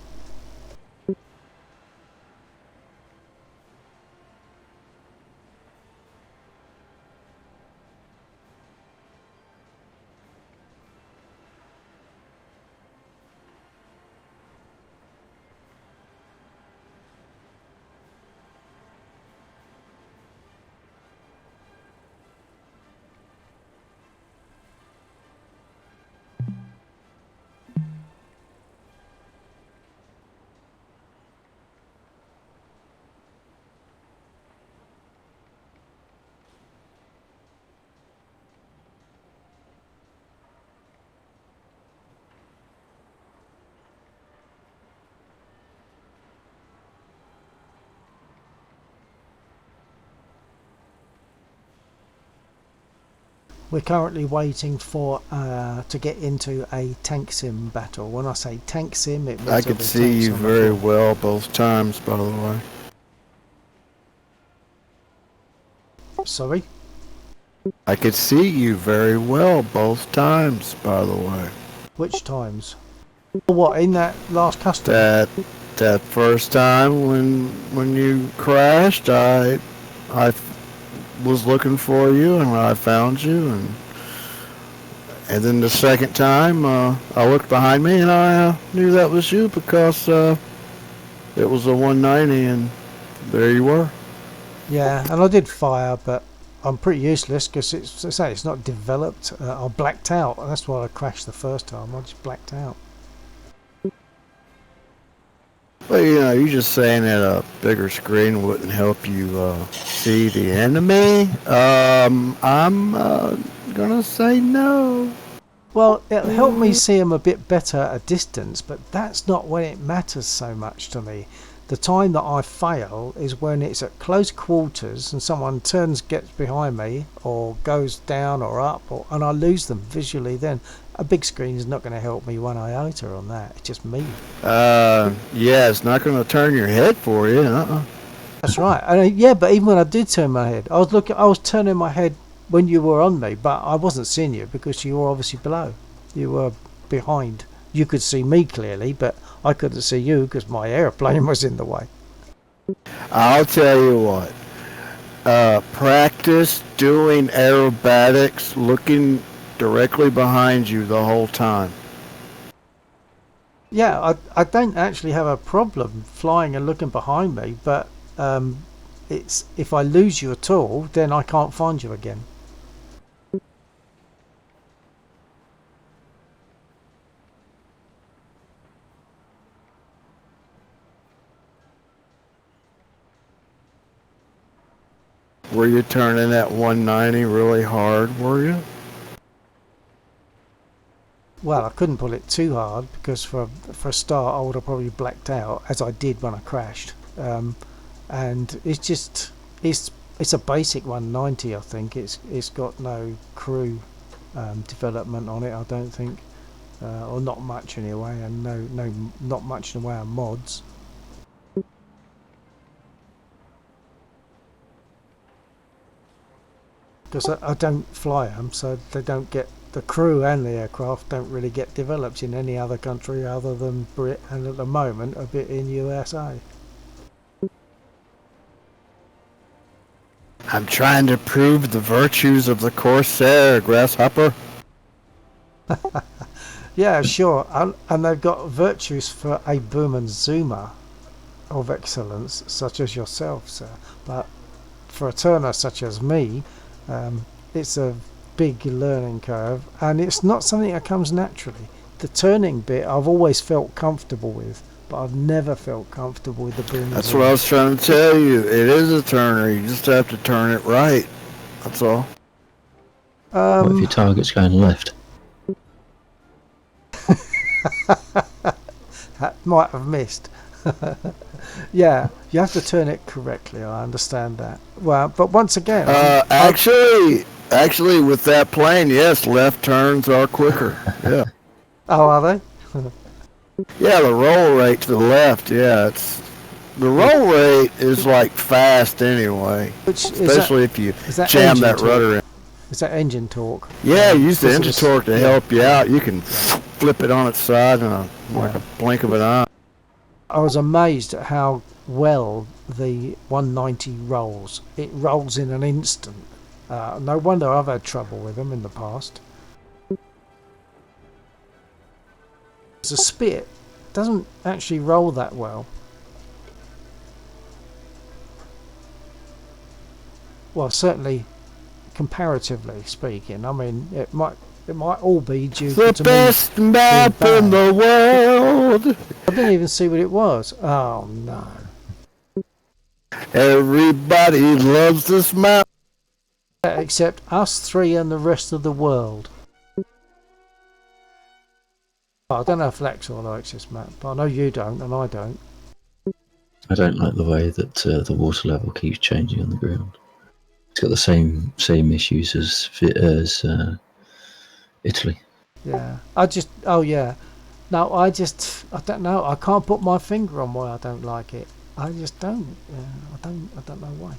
We're currently waiting for to get into a tank sim battle. When I say tank sim, it means I could see you very well both times, by the way. Sorry? I could see you very well both times, by the way. Which times? What, in that last custom? That first time when you crashed, I was looking for you and I found you, and then the second time I looked behind me and I knew that was you because it was a 190 and there you were. Yeah, and I did fire, but I'm pretty useless because it's not developed. I blacked out. That's why I crashed the first time. I just blacked out. Well, you know, you're just saying that a bigger screen wouldn't help you see the enemy. I'm gonna say no. Well, it'll help me see them a bit better at a distance, but that's not when it matters so much to me. The time that I fail is when it's at close quarters and someone gets behind me, or goes down or up, and I lose them visually. Then a big screen is not going to help me one iota on that. It's just me. Yeah, it's not going to turn your head for you. That's right. Yeah, but even when I did turn my head, I was turning my head when you were on me, but I wasn't seeing you because you were obviously below. You were behind. You could see me clearly, but I couldn't see you because my airplane was in the way. I'll tell you what. Practice doing aerobatics looking directly behind you the whole time. Yeah, I don't actually have a problem flying and looking behind me, but it's if I lose you at all, then I can't find you again. Were you turning that 190 really hard, were you? Well, I couldn't pull it too hard because for a start I would have probably blacked out, as I did when I crashed. And it's a basic 190. I think it's got no crew development on it. I don't think, or not much anyway, and not much in the way of mods. Because I don't fly them, so they don't get, the crew and the aircraft don't really get developed in any other country other than Brit, and at the moment a bit in USA. I'm trying to prove the virtues of the Corsair, Grasshopper. Yeah, sure, and they've got virtues for a boom and zoomer of excellence, such as yourself, sir. But for a turner such as me, it's a big learning curve, and it's not something that comes naturally. The turning bit I've always felt comfortable with, but I've never felt comfortable with the boom. That's what I was trying to tell you. It is a turner. You just have to turn it right. That's all. What if your target's going left? That might have missed. Yeah, you have to turn it correctly. I understand that. Well, but once again, actually, with that plane, yes, left turns are quicker. Yeah. Oh, are they? Yeah, the roll rate to the left. Yeah, the roll rate is like fast anyway. Especially if you jam that rudder in. Is that engine torque? Yeah, use the engine torque to help you out. You can flip it on its side in like a blink of an eye. I was amazed at how well the 190 rolls. It rolls in an instant. No wonder I've had trouble with them in the past. The Spit doesn't actually roll that well. Well, certainly comparatively speaking. I mean, it might all be due to the best map in the world. I didn't even see what it was. Oh no! Everybody loves this map, except us three and the rest of the world. I don't know if Lexor likes this map, but I know you don't, and I don't. I don't like the way that the water level keeps changing on the ground. It's got the same issues as Italy. Yeah. I don't know. I can't put my finger on why I don't like it. I just don't. I don't know why.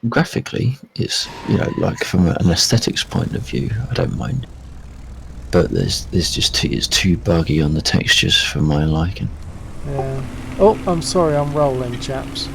Graphically, it's like from an aesthetics point of view, I don't mind. But there's just it's too buggy on the textures for my liking. Yeah. Oh, I'm sorry. I'm rolling, chaps.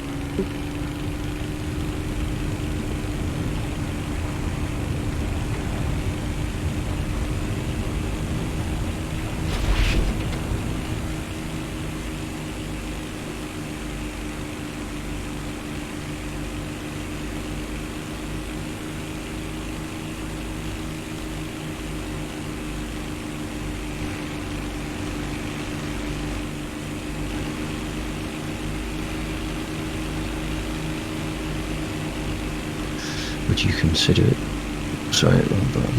Would you consider it? Sorry, wrong button.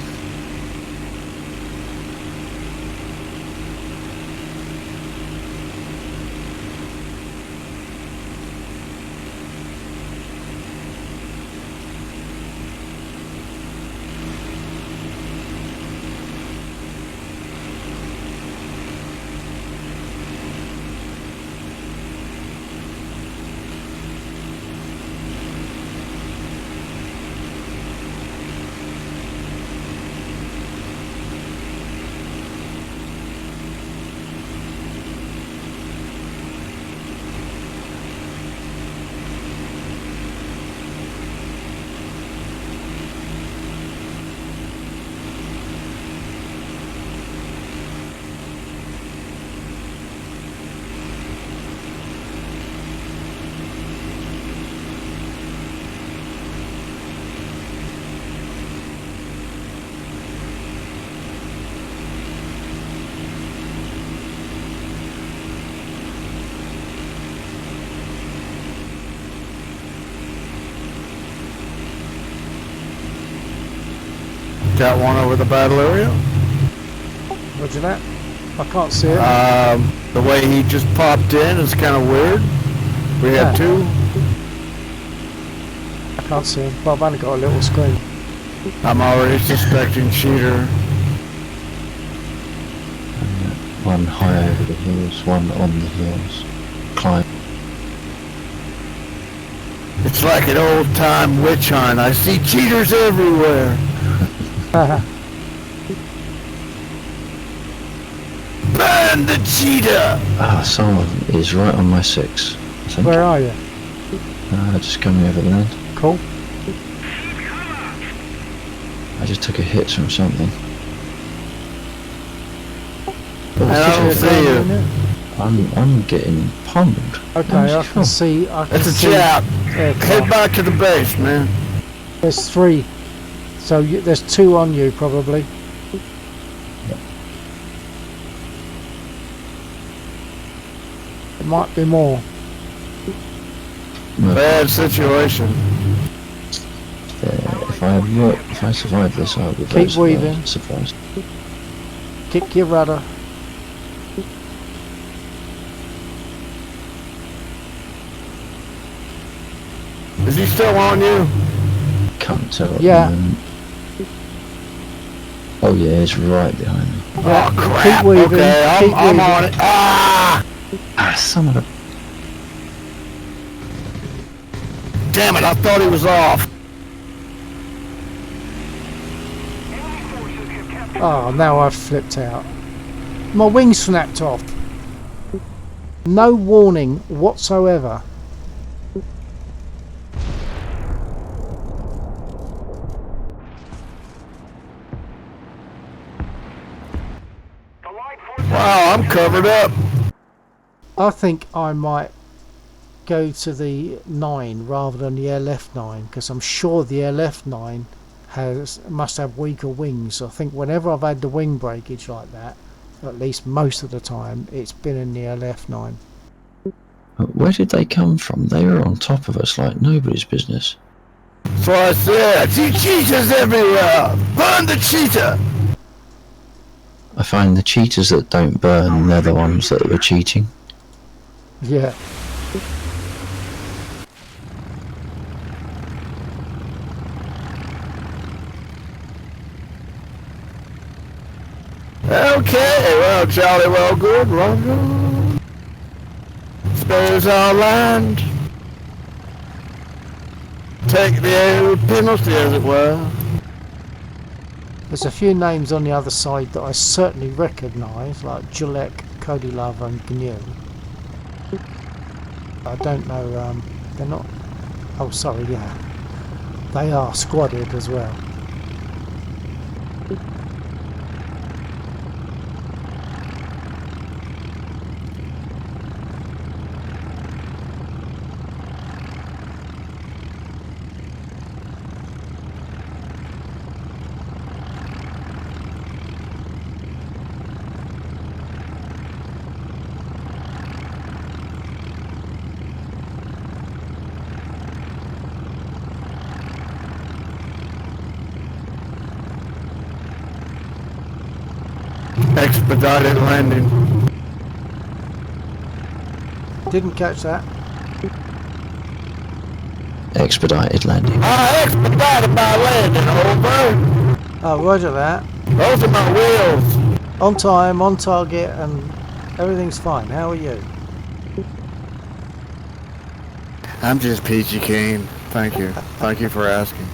Got one over the battle area. Roger that. I can't see it. The way he just popped in is kind of weird. We had two. I can't see him. Well, I've only got a little screen. I'm already suspecting cheater. One high over the hills, one on the hills. Climb. It's like an old-time witch hunt. I see cheaters everywhere. Burn the cheetah! Ah, someone is right on my 6. I think. Where are you? Just coming over the land. Cool. I just took a hit from something. I don't see you. I'm getting pummeled. Okay, I can see. It's a chap. Head back to the base, man. There's 3. So there's 2 on you, probably. It might be more. Bad situation. If I survive this, I'll be very Keep weaving. surprised. Kick your rudder. Is he still on you? Can't tell. Yeah. Oh yeah, it's right behind me. Yeah, Oh crap! keep weaving. Okay, Keep I'm weaving. on it. Ah! Son of a... Damn it! I thought he was off. Oh, now I've flipped out. My wing snapped off. No warning whatsoever. Wow, I'm covered up. I think I might go to the 9 rather than the LF9, because I'm sure the LF9 must have weaker wings. I think whenever I've had the wing breakage like that, at least most of the time, it's been in the LF9. Where did they come from? They were on top of us like nobody's business. So I said, I see cheetahs everywhere. Burn the cheetah. I find the cheaters that don't burn, they're the ones that were cheating. Yeah. Okay, well, Charlie, well, good, well, good. Spares our land. Take the penalty, as it were. There's a few names on the other side that I certainly recognise, like Julek, Cody Love and GNU. I don't know, they're not... Oh, sorry, yeah. They are squadded as well. Expedited landing. Didn't catch that. Expedited landing. Expedited my landing, over. Oh, roger that. Those are my wheels. On time, on target, and everything's fine. How are you? I'm just peachy keen. Thank you. Thank you for asking.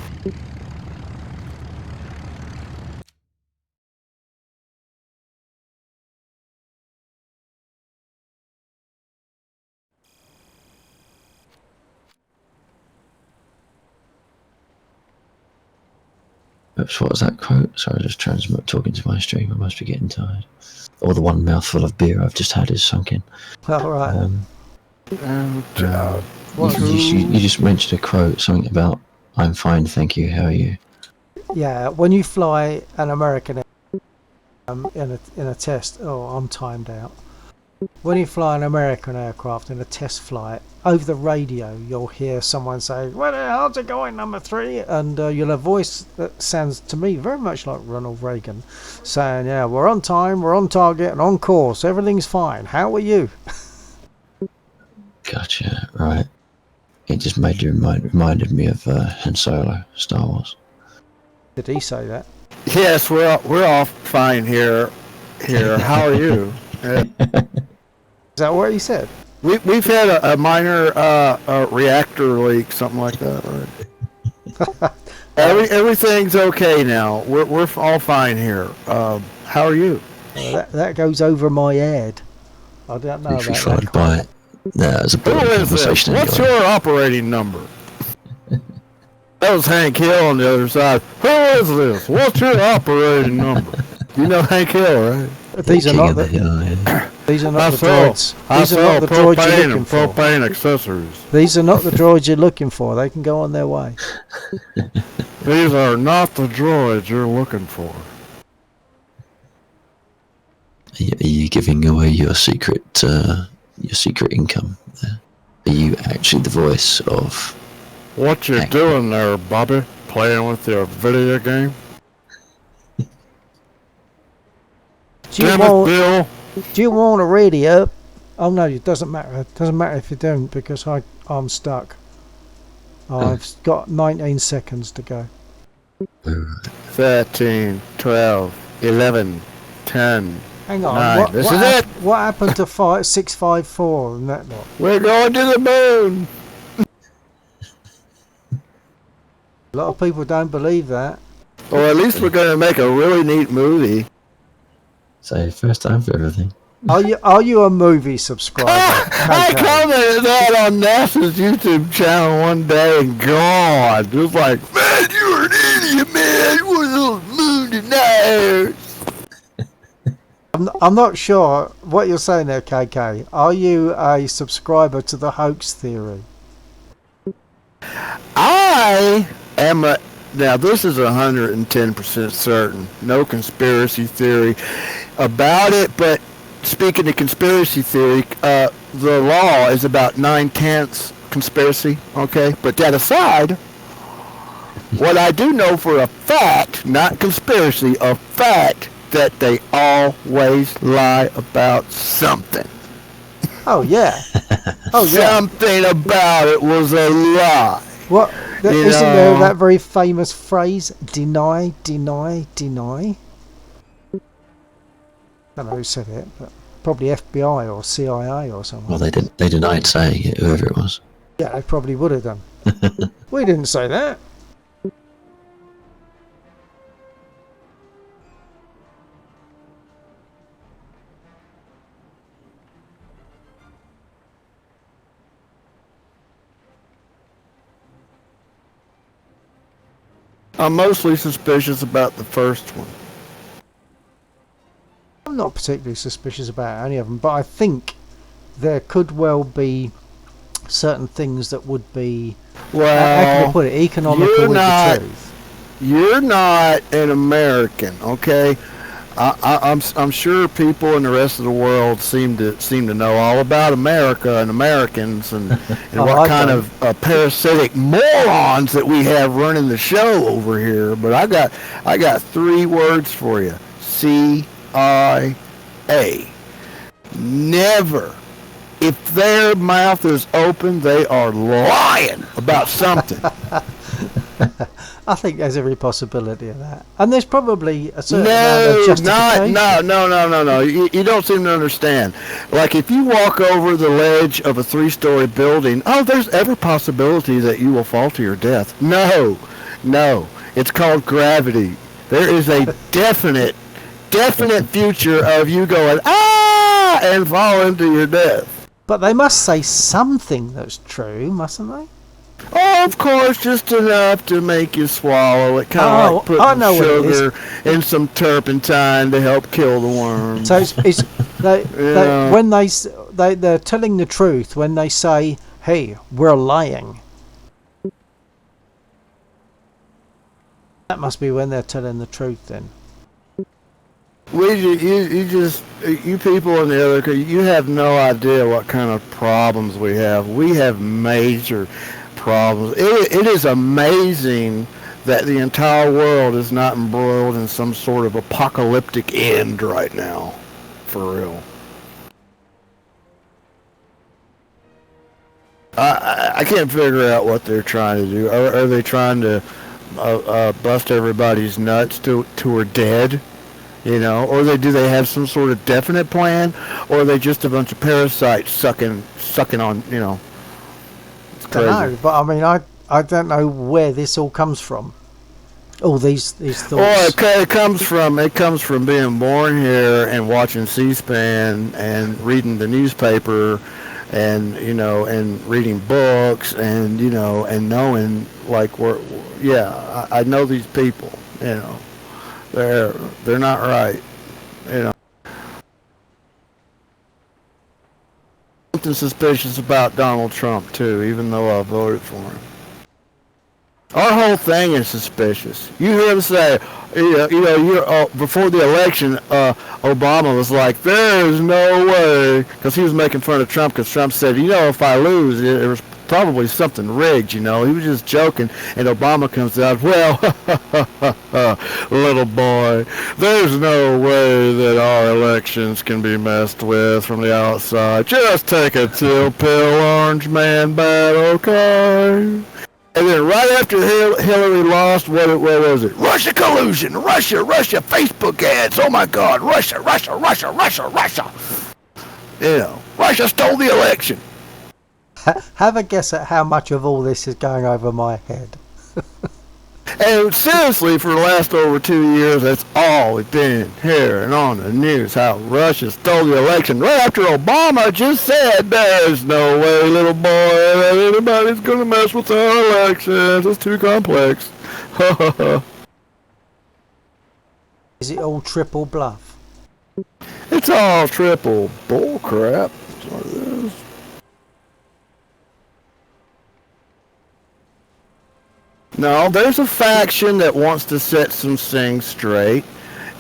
Oops, what was that quote? Sorry, I was just talking to my stream. I must be getting tired. Or the one mouthful of beer I've just had is sunk in. All right. You just mentioned a quote, something about "I'm fine, thank you. How are you?" Yeah, when you fly an American in a test, I'm timed out. When you fly an American aircraft in a test flight, over the radio you'll hear someone say, "Well, how's it going, number 3?" And you'll have a voice that sounds to me very much like Ronald Reagan, saying, "Yeah, we're on time, we're on target, and on course. Everything's fine. How are you?" Gotcha. Right. It just reminded me of Han Solo, Star Wars. Did he say that? Yes, we're all fine here. How are you? Is that what he said? We've had a minor reactor leak, something like that, right? Everything's okay now. We're all fine here. How are you? That goes over my head. I don't know If about you by there's a Who is this? What's your operating number? That was Hank Hill on the other side. Who is this? What's your operating number? You know Hank Hill, right? These are not the these are not the droids. These are not the droids you're looking for. Propane accessories. These are not the droids you're looking for. They can go on their way. These are not the droids you're looking for. Are you giving away your secret income there? Are you actually the voice of... What you doing there, Bobby? Playing with your video game? Do you want a radio? Oh no, it doesn't matter. It doesn't matter if you don't, because I'm stuck. I've got 19 seconds to go. 13, 12, 11, 10. Hang on. 9. This is it. What happened to 654 and that lot? We're going to the moon. A lot of people don't believe that. Or at least we're going to make a really neat movie. So first time for everything. Are you a movie subscriber? I commented that on NASA's YouTube channel one day, and God, it was like, man, you're an idiot, man. You want those moon deniers. I'm not sure what you're saying there, KK. Are you a subscriber to the hoax theory? I am a... Now, this is 110% certain. No conspiracy theory about it, but speaking of conspiracy theory, the law is about 9/10 conspiracy, okay? But that aside, what I do know for a fact, not conspiracy, a fact, that they always lie about something. Oh, yeah. Oh, yeah. Something about it was a lie. What? Isn't there that very famous phrase, deny, deny, deny? don't know who said it, but probably FBI or CIA or something. Well, they denied saying it, whoever it was. Yeah, they probably would have done. We didn't say that. I'm mostly suspicious about the first one. I'm not particularly suspicious about any of them, but I think there could well be certain things that would be, how can I put it, economical with the truth. You're not an American, okay? I'm sure people in the rest of the world seem to know all about America and Americans and what kind of parasitic morons that we have running the show over here. But I got 3 words for you: CIA. Never. If their mouth is open, they are lying about something. I think there's every possibility of that, and there's probably a certain amount of justification. No. You don't seem to understand. Like if you walk over the ledge of a 3-story building, there's every possibility that you will fall to your death. No, it's called gravity. There is a definite future of you going and falling to your death. But they must say something that's true, mustn't they? Oh, of course, just enough to make you swallow it. Kind of like putting sugar in some turpentine to help kill the worms. So it's when they're telling the truth when they say, "Hey, we're lying." That must be when they're telling the truth, then. You people in the other, you have no idea what kind of problems we have. We have major problems. It is amazing that the entire world is not embroiled in some sort of apocalyptic end right now. For real. I can't figure out what they're trying to do. Are they trying to bust everybody's nuts to we're dead? You know, or do they have some sort of definite plan, or are they just a bunch of parasites sucking on, you know? It's crazy. I don't know, but I mean, I don't know where this all comes from. All these thoughts. Well, it comes from being born here and watching C-SPAN and reading the newspaper, and and reading books, and and knowing I know these people, They're not right, Something suspicious about Donald Trump too, even though I voted for him. Our whole thing is suspicious. You hear him say, before the election, Obama was like, "There is no way," because he was making fun of Trump, because Trump said, "If I lose, it was probably something rigged." He was just joking, and Obama comes out, "Well, little boy, there's no way that our elections can be messed with from the outside. Just take a pill, orange man bad, okay?" And then right after Hillary lost, what was it? Russia collusion, Russia, Facebook ads. Oh my God, Russia. Russia stole the election. Have a guess at how much of all this is going over my head. And seriously, for the last over 2 years, that's all we've been hearing on the news, how Russia stole the election. Right after Obama just said, "There's no way, little boy, that anybody's going to mess with our elections. It's too complex." Is it all triple bluff? It's all triple bullcrap. That's what it is. No, there's a faction that wants to set some things straight,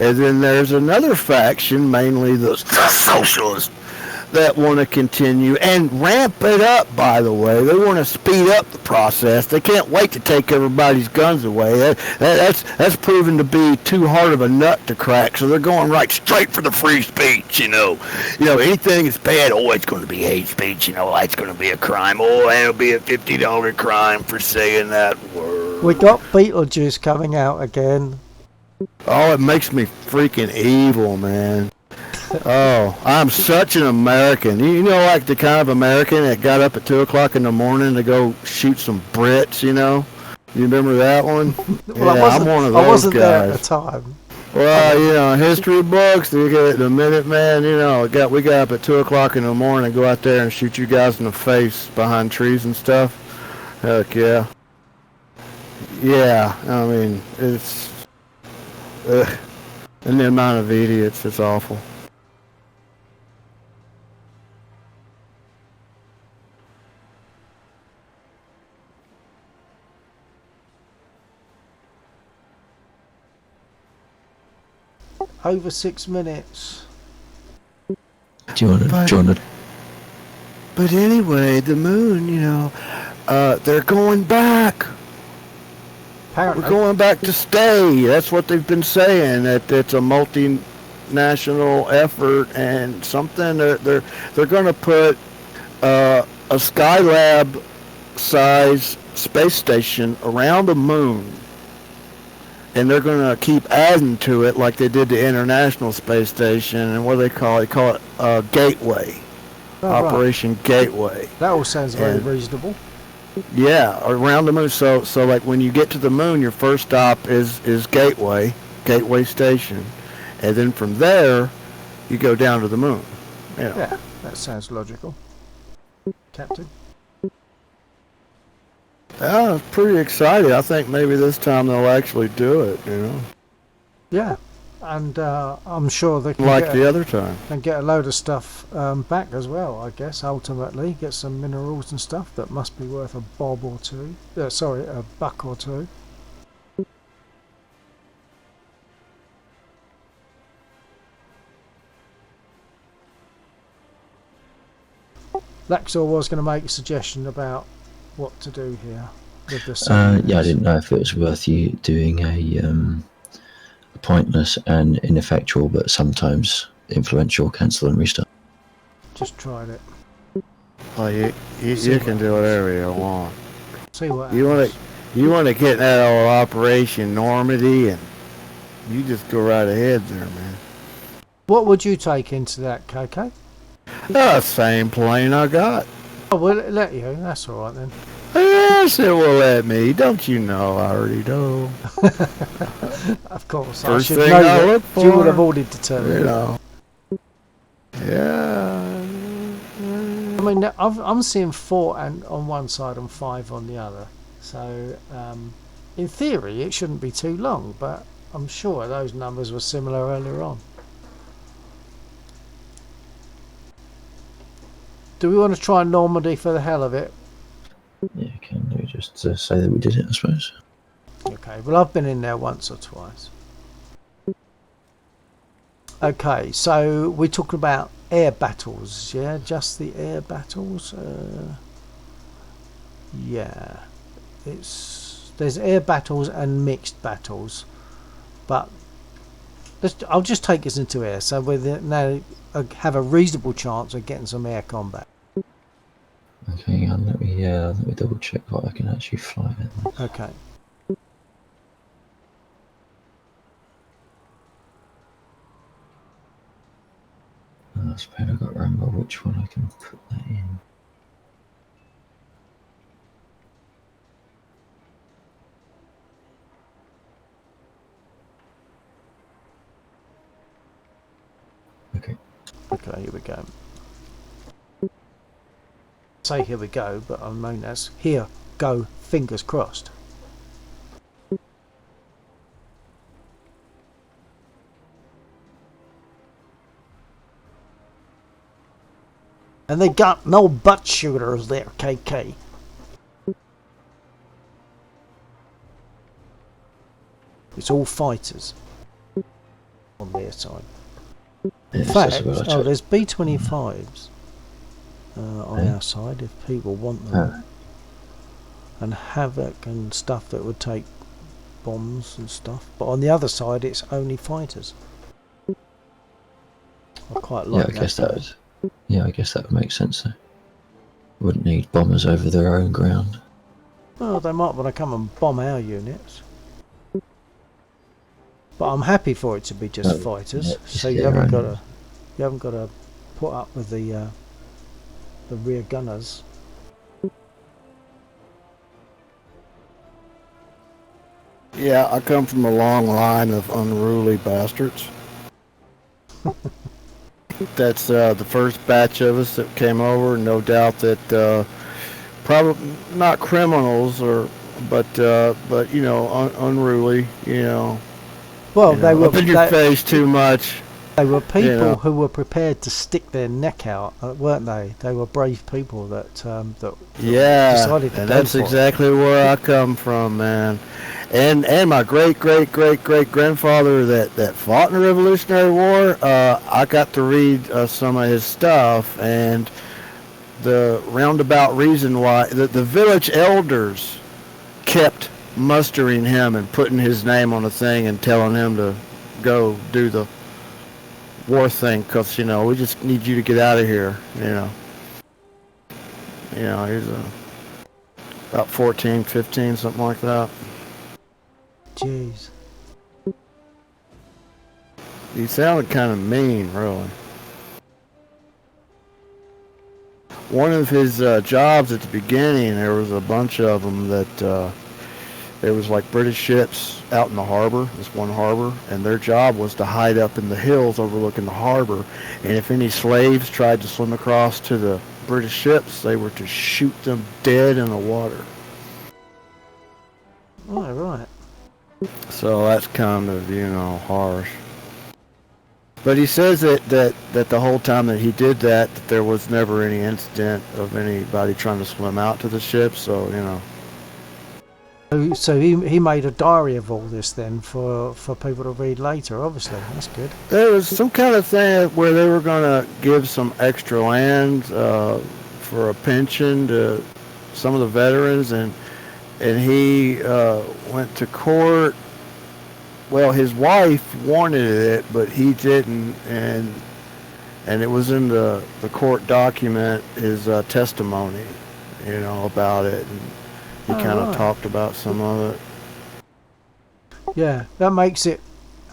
and then there's another faction, mainly the socialists, that want to continue and ramp it up, by the way. They want to speed up the process. They can't wait to take everybody's guns away. That's proven to be too hard of a nut to crack, so they're going right straight for the free speech, anything is bad, it's going to be hate speech, it's going to be a crime. It'll be a $50 crime for saying that word. We got Beetlejuice coming out again. Oh, it makes me freaking evil, man. Oh, I'm such an American. You know, like the kind of American that got up at 2 o'clock in the morning to go shoot some Brits. You know, you remember that one? Well, Yeah, I'm one of I those wasn't there at the guys. time. Well, you know, history books, you get the Minutemen, you know, we got up at 2 o'clock in the morning and go out there and shoot you guys in the face behind trees and stuff. Heck yeah. Yeah, I mean, it's, and the amount of idiots, it's awful. Over 6 minutes. Do you want to? But anyway, the moon, you know, they're going back. Apparently. We're going back to stay. That's what they've been saying. That it's a multinational effort and something. They're going to put a Skylab size space station around the moon, and they're going to keep adding to it like they did the International Space Station. And what do they call it? They call it Gateway. Operation Right. Gateway. That all sounds very reasonable. Yeah, around the moon. So like when you get to the moon, your first stop is Gateway Station, and then from there, you go down to the moon. Yeah, that sounds logical, Captain. Yeah, it's pretty excited. I think maybe this time they'll actually do it. You know. Yeah, and I'm sure they can Like the other time. and get a load of stuff back as well. I guess ultimately get some minerals and stuff that must be worth a bob or two. Sorry, a buck or two. Laxor was going to make a suggestion about what to do here with the Yeah, I didn't know if it was worth you doing a pointless and ineffectual, but sometimes influential cancel and restart. Just tried it. Oh, you can do whatever you want. See what You happens. want to get that old Operation Normandy, and you just go right ahead there, man. What would you take into that, KK? The same plane I got. Oh, will it let you? That's all right then. Yes, it will let me. Don't you know? I already know. Of course. First I should thing know I that. look You would for, have already determined. You know. Yeah. I mean, I'm seeing 4 on one side and 5 on the other. So, in theory, it shouldn't be too long, but I'm sure those numbers were similar earlier on. Do we want to try Normandy for the hell of it? Yeah, can we just say that we did it, I suppose? Okay, well, I've been in there once or twice. Okay, so we're talking about air battles, yeah? Just the air battles? Yeah. There's air battles and mixed battles, but I'll just take us into air, so we now have a reasonable chance of getting some air combat. Okay, hang on, let me double check what I can actually fly in. Okay. I suppose I've got to remember which one I can put that in. Okay. Okay, here we go. Say here we go, but I mean that's here go, fingers crossed. And they got no butt shooters there, KK. It's all fighters on their side. In fact, there's B-25s on our side if people want them. And Havoc and stuff that would take bombs and stuff. But on the other side, it's only fighters. I quite like that. I guess that would make sense though. Wouldn't need bombers over their own ground. Well, they might want to come and bomb our units. But I'm happy for it to be just fighters, so you haven't got to You haven't got to put up with the rear gunners. Yeah, I come from a long line of unruly bastards. That's the first batch of us that came over. No doubt that probably not criminals, but you know, unruly. Well, they were up in your face too much. They were people who were prepared to stick their neck out, weren't they? They were brave people that decided to and that's exactly where I come from, man. And my great grandfather that fought in the Revolutionary War, I got to read some of his stuff, and the roundabout reason why the village elders kept mustering him and putting his name on a thing and telling him to go do the war thing, because we just need you to get out of here. He's about 14, 15, something like that. Jeez. He sounded kind of mean, really. One of his jobs at the beginning, there was a bunch of them that there was like British ships out in the harbor, this one harbor, and their job was to hide up in the hills overlooking the harbor. And if any slaves tried to swim across to the British ships, they were to shoot them dead in the water. Oh, right. So that's kind of, harsh. But he says that the whole time that he did that there was never any incident of anybody trying to swim out to the ship, so, So he made a diary of all this then for people to read later, obviously. That's good. There was some kind of thing where they were going to give some extra land for a pension to some of the veterans, and he went to court. Well, his wife wanted it, but he didn't, and it was in the court document, his testimony, about it. And he kind of talked about some of it. Yeah, that makes it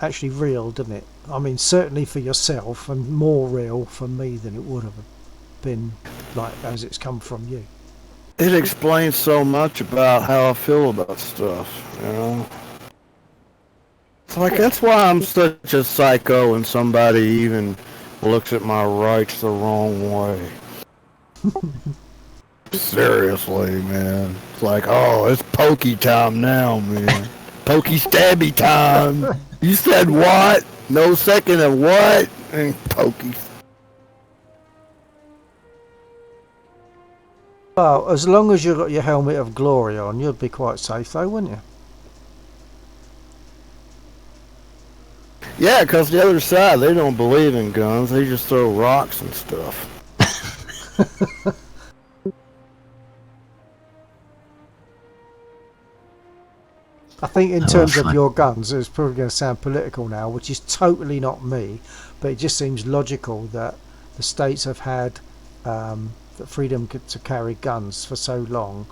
actually real, doesn't it? I mean, certainly for yourself, and more real for me than it would have been, like, as it's come from you. It explains so much about how I feel about stuff, It's like, that's why I'm such a psycho when somebody even looks at my rights the wrong way. Seriously, man. It's like, oh, it's pokey time now, man. Pokey stabby time. You said what? No second of what? And pokey. Well, as long as you've got your helmet of glory on, you'd be quite safe though, wouldn't you? Yeah, because the other side, they don't believe in guns. They just throw rocks and stuff. I think in terms of your guns, it's probably going to sound political now, which is totally not me, but it just seems logical that the states have had the freedom to carry guns for so long.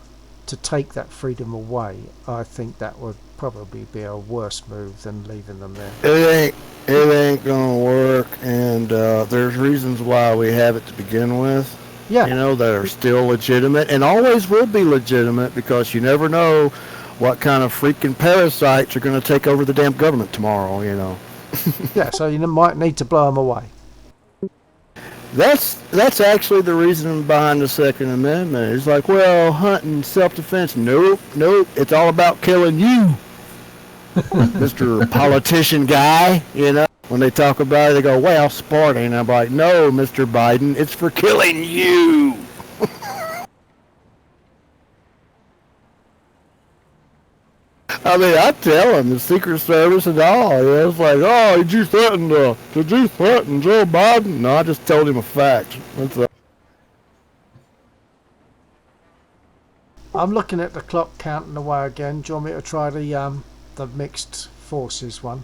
To take that freedom away, I think that would probably be a worse move than leaving them there. It ain't gonna work, and there's reasons why we have it to begin with. Yeah. That are still legitimate and always will be legitimate, because you never know what kind of freaking parasites are going to take over the damn government tomorrow, Yeah, so you might need to blow them away. That's actually the reason behind the Second Amendment. It's like, well, hunting, self-defense. Nope. It's all about killing you, Mr. Politician guy. When they talk about it, they go, well, Spartan. And I'm like, no, Mr. Biden, it's for killing you. I mean, I tell them, the Secret Service and all. It's like, oh, did you threaten Joe Biden? No, I just told him a fact. I'm looking at the clock counting away again. Do you want me to try the mixed forces one?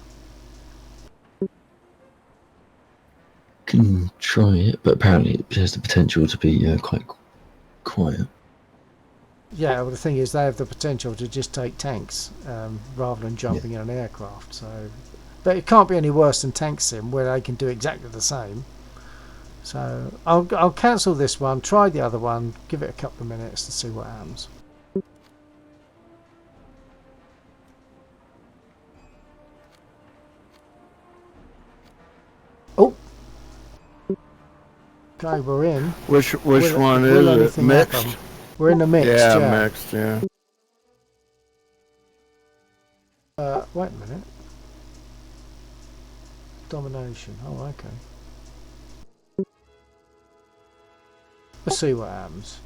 Can try it, but apparently it has the potential to be quite quiet. Yeah, well, the thing is, they have the potential to just take tanks rather than jumping in an aircraft. So, but it can't be any worse than Tank Sim, where they can do exactly the same. So I'll cancel this one, try the other one, give it a couple of minutes to see what happens. Oh, okay, we're in. Which one will is it? anything Mixed? happen? We're in the mixed. Yeah, Yeah. mixed. Yeah. Wait a minute. Domination. Oh, okay. Let's see what happens.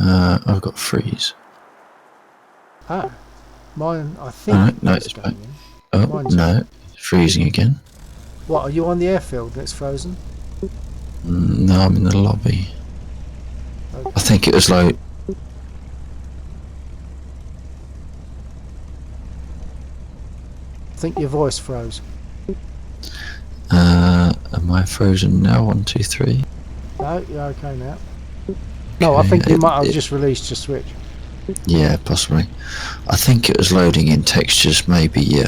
I've got freeze. Ah, mine. I think. Alright, no, is it's back. going in. Oh, Mine's no, it's freezing again. What, are you on the airfield and it's frozen? No, I'm in the lobby. Okay. I think it was like... I think your voice froze. Am I frozen now? 1, 2, 3. No, you're okay now. No, I Okay, think you might have just released your switch. Yeah, possibly. I think it was loading in textures, maybe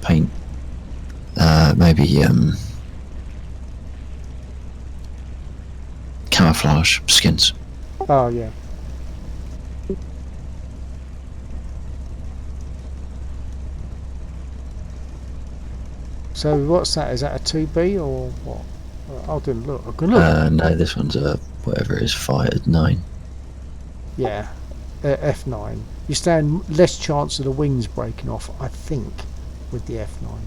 paint, maybe camouflage skins. Oh, yeah. So what's that? Is that a 2B or what? I didn't look. I can look. No, this one's a whatever it is, fired 9. Yeah, F9. You stand less chance of the wings breaking off, I think, with the F9.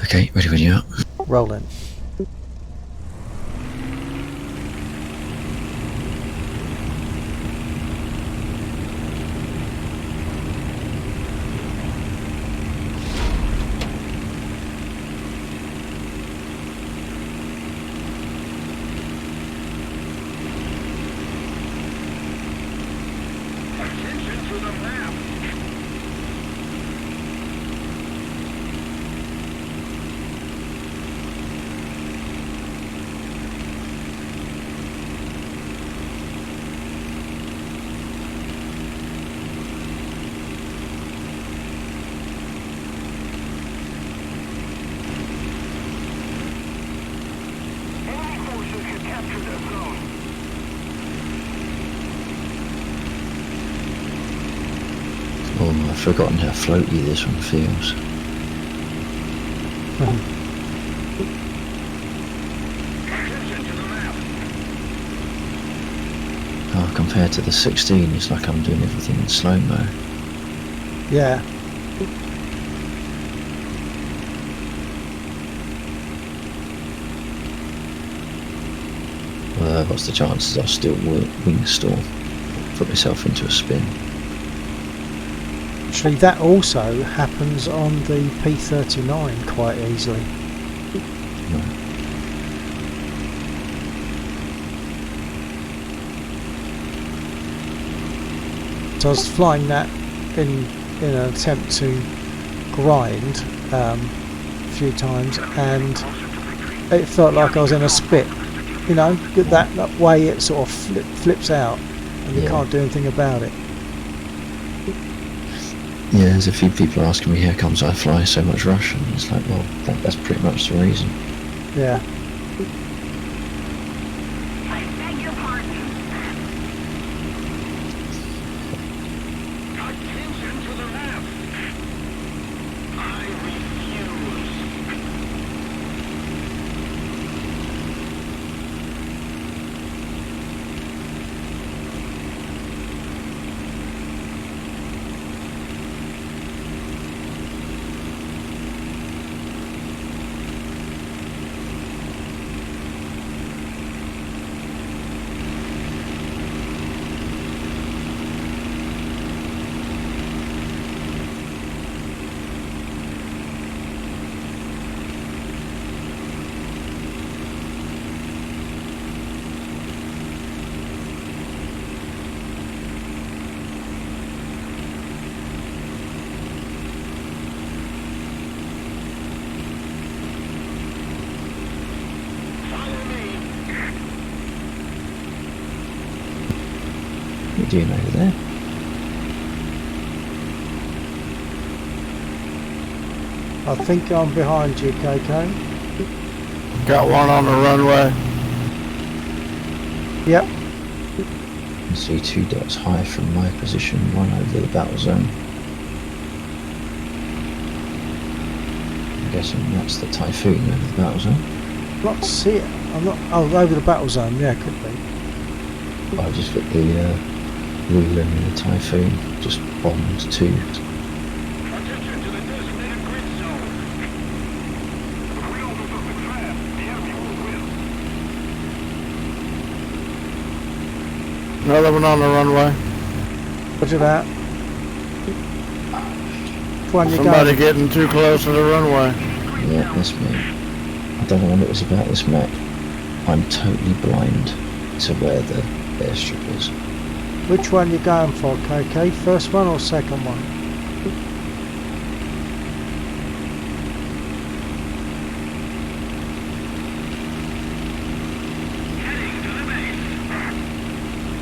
Okay, ready when you are. Rolling. Attention to the map. Enemy forces have captured that zone. Oh, I've forgotten how floaty this one feels. Attention to the map. Oh, compared to the 16, it's like I'm doing everything in slow-mo. Yeah. What's the chances I'll still wing stall? Put myself into a spin. Actually, that also happens on the P39 quite easily. Right. So I was flying that in an attempt to grind a few times, and it felt like I was in a spit. You know, that way it sort of flips out, and you Yeah. can't do anything about it. Yeah, there's a few people asking me how comes I fly so much Russian. It's like, well, that's pretty much the reason. Yeah. I beg your pardon. Attention to the map. I refuse. doing over there? I think I'm behind you, KK. Got one on the runway. Yep. I see 2 dots high from my position, one over the battle zone. I'm guessing that's the Typhoon over the battle zone. Not see it. I'm not. Oh, over the battle zone. Yeah, could be. I just hit the Wheeler and the Typhoon, just bombed 2. Attention to the designated grid zone. If we don't do something fast, the enemy will win. Another one on the runway. Roger that. Which one you Somebody going? getting too close to the runway. Yeah, that's me. I don't know what it was about this map. I'm totally blind to where the airstrip is. Which one you going for, KK? First one or second one?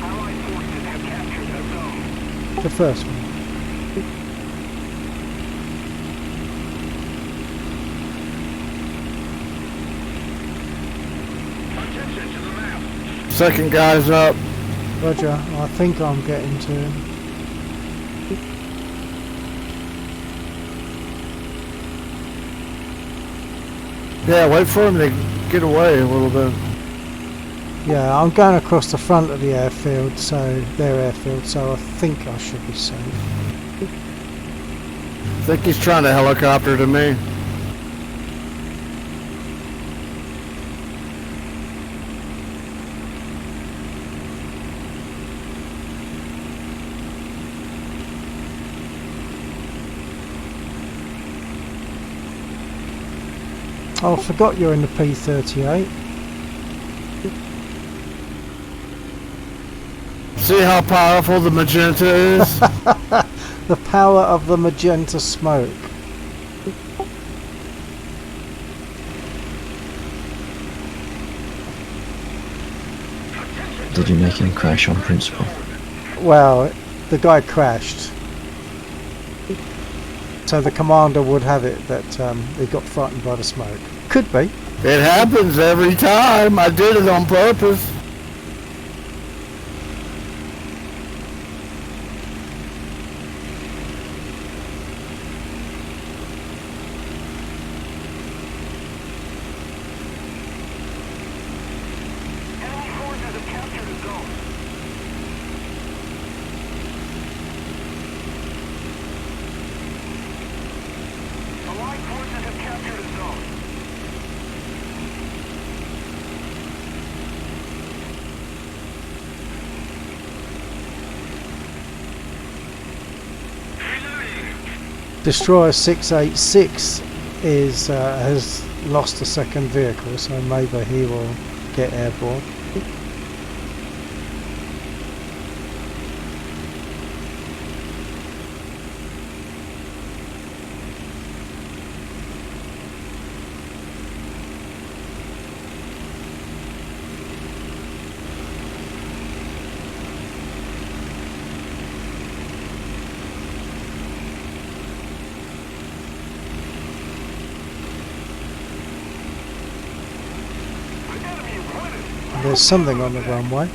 Allied forces have captured that zone. The first one. Attention to the map. Second guy's up. Roger. I think I'm getting to him. Yeah, wait for him to get away a little bit. Yeah, I'm going across the front of the airfield, so their airfield, so I think I should be safe. I think he's trying to helicopter to me. Oh, I forgot you're in the P-38. See how powerful the magenta is? The power of the magenta smoke. Did you make him crash on principle? Well, the guy crashed. So the commander would have it that he got frightened by the smoke. Could be. It happens every time. I did it on purpose. Enemy forces have captured a zone. Allied forces have captured a zone. Destroyer 686 is has lost a second vehicle, so maybe he will get airborne. The enemy is winning. There's something on the runway.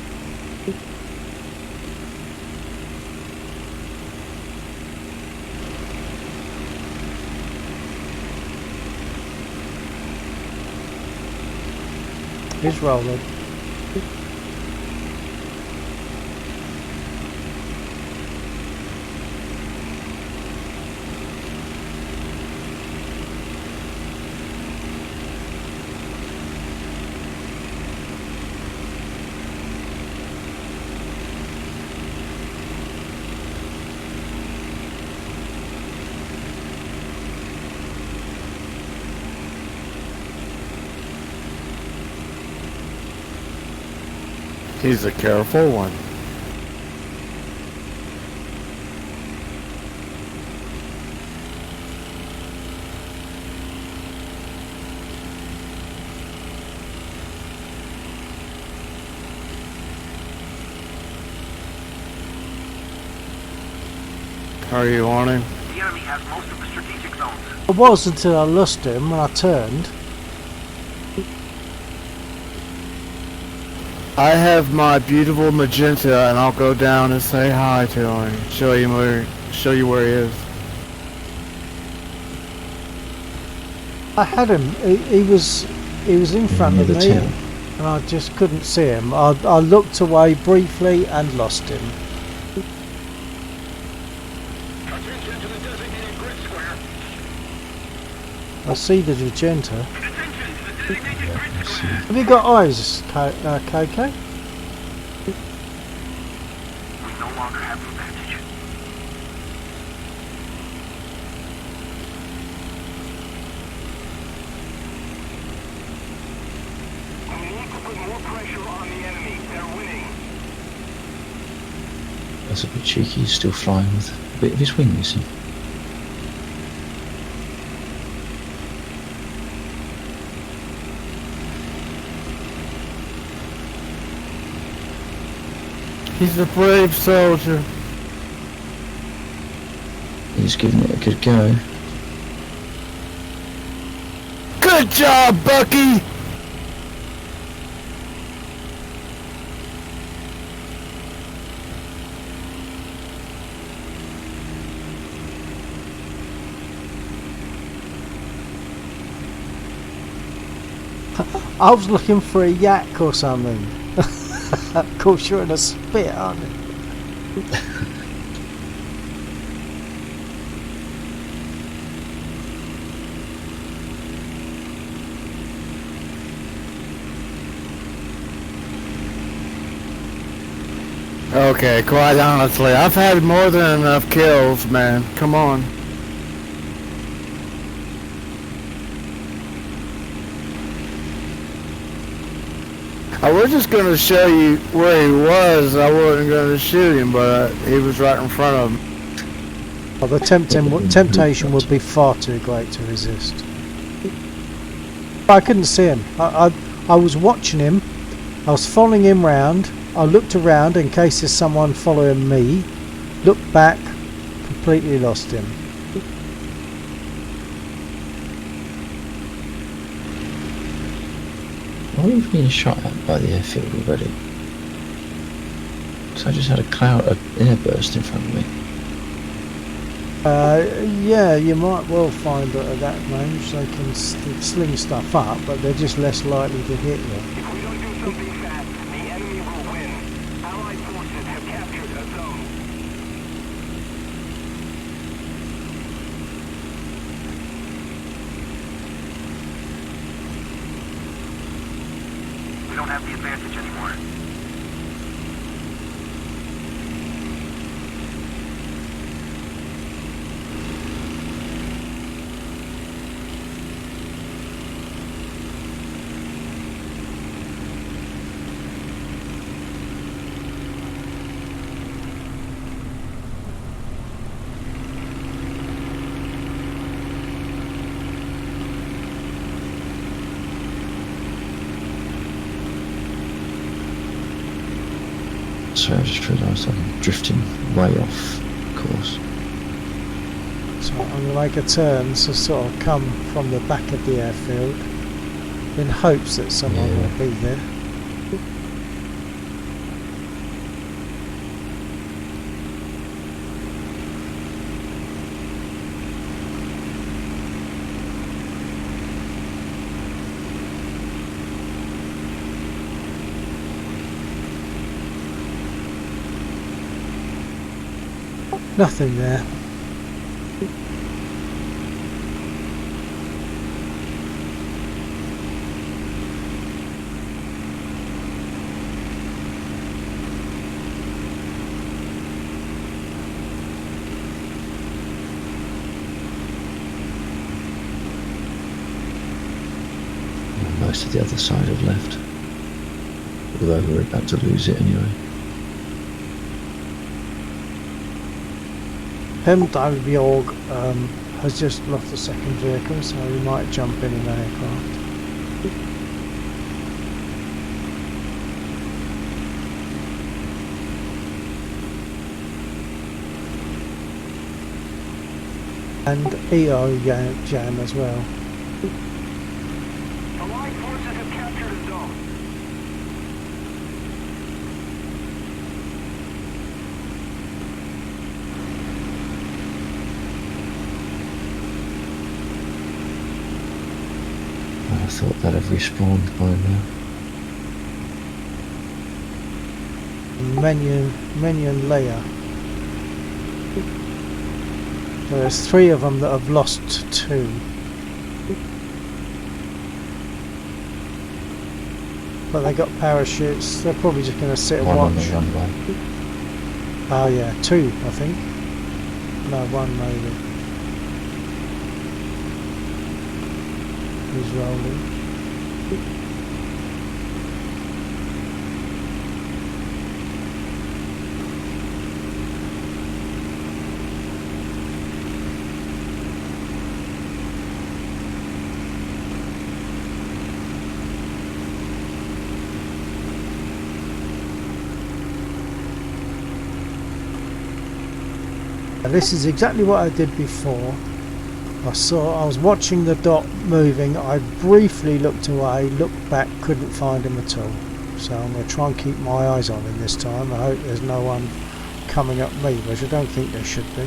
He's rolling. He's a careful one. Are you on him? The enemy has most of the strategic zones. I was until I lost him when I turned. I have my beautiful magenta, and I'll go down and say hi to him. Show you where he is. I had him. He was in front of Near the me, town. and I just couldn't see him. I looked away briefly and lost him. Attention to the designated grid square. I see the magenta. Attention to the designated grid square. Have you got eyes, KK? We no longer have the advantage. We need to put more pressure on the enemy. They're winning. That's a bit cheeky. He's still flying with a bit of his wing missing. He's a brave soldier. He's giving it a good go. Good job, Bucky! I was looking for a yak or something. Of course, you're in a spit, aren't you? Okay, quite honestly, I've had more than enough kills, man. Come on. I was just going to show you where he was. I wasn't going to shoot him, but he was right in front of him. Well, the temptation would be far too great to resist. But I couldn't see him. I was watching him. I was following him round. I looked around in case there's someone following me. Looked back, completely lost him. Why are we being shot at by the airfield already? Because I just had an airburst in front of me. Yeah, you might well find that at that range they can sling stuff up, but they're just less likely to hit you. If we don't do something fast, the enemy will win. Allied forces have captured a zone. We don't have the advantage anymore. Sorry, I just realised I'm drifting way off course. So I'm going to make a turn to sort of come from the back of the airfield in hopes that someone Yeah. will be there. Nothing there. And most of the other side have left. Although we're about to lose it anyway. Hemdalbjorg has just lost the second vehicle, so we might jump in an aircraft. and EO jam as well. Allied forces have captured a zone. I thought that'd have respawned by now. Minion layer. There's 3 of them that have lost 2. But they got parachutes. They're probably just going to sit and One on the watch. runway. Oh yeah, 2 I think. No, 1 maybe. He's rolling. This is exactly what I did before. I was watching the dot moving. I briefly looked away, looked back, couldn't find him at all. So I'm going to try and keep my eyes on him this time. I hope there's no one coming up me, which I don't think there should be.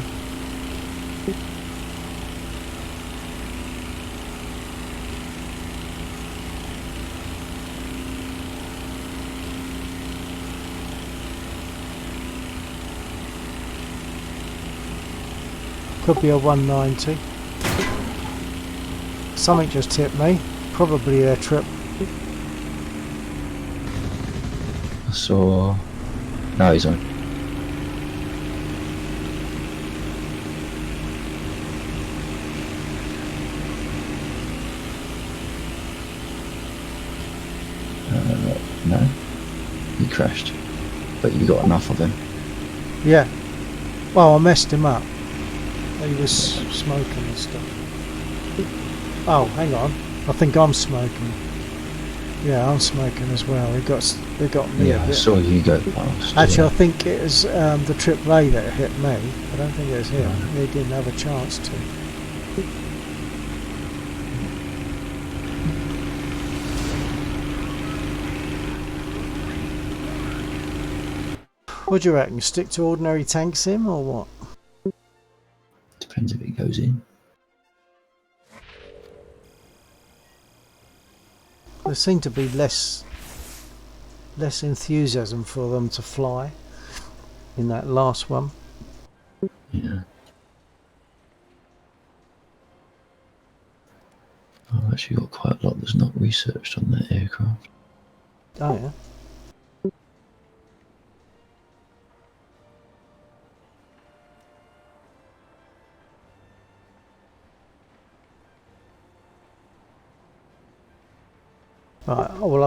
Could be a 190. Something just hit me. Probably a trip. I saw... No, he's on. No, he crashed. But you got enough of him. Yeah. Well, I messed him up. He was smoking and stuff. Oh, hang on. I think I'm smoking. Yeah, I'm smoking as well. They got me. Yeah, a I bit. saw you go past. Actually, yeah. I think it was the AAA that hit me. I don't think it was him. Right. He didn't have a chance to. What do you reckon? Stick to ordinary tank sim or what? Depends if it goes in. There seemed to be less enthusiasm for them to fly in that last one. Yeah. I've actually got quite a lot that's not researched on that aircraft. Oh yeah. Right. Oh, well,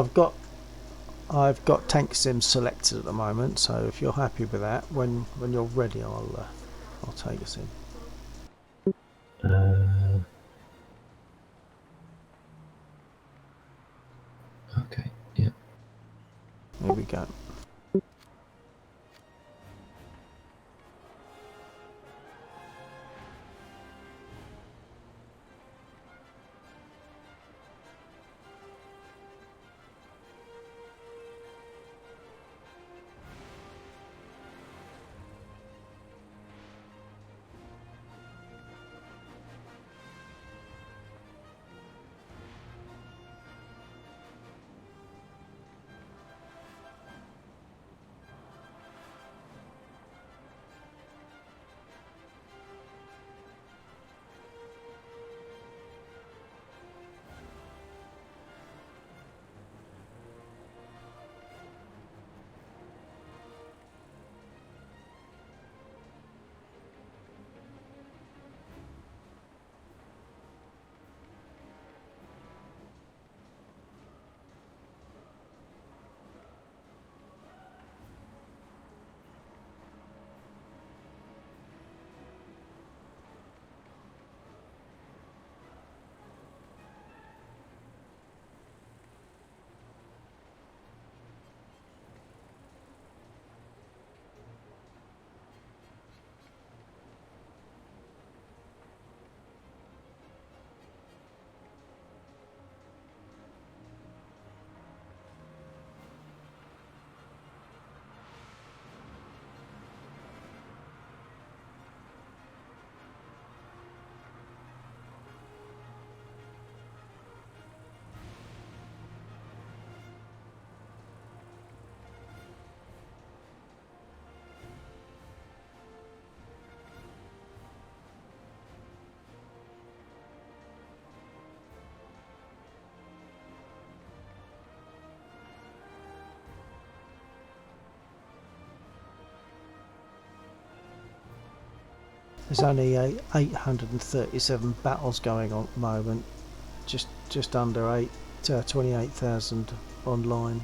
I've got tank sim selected at the moment. So if you're happy with that, when you're ready, I'll take us in. Okay, yeah. Here we go. There's only 837 battles going on at the moment. Just under 28,000 online.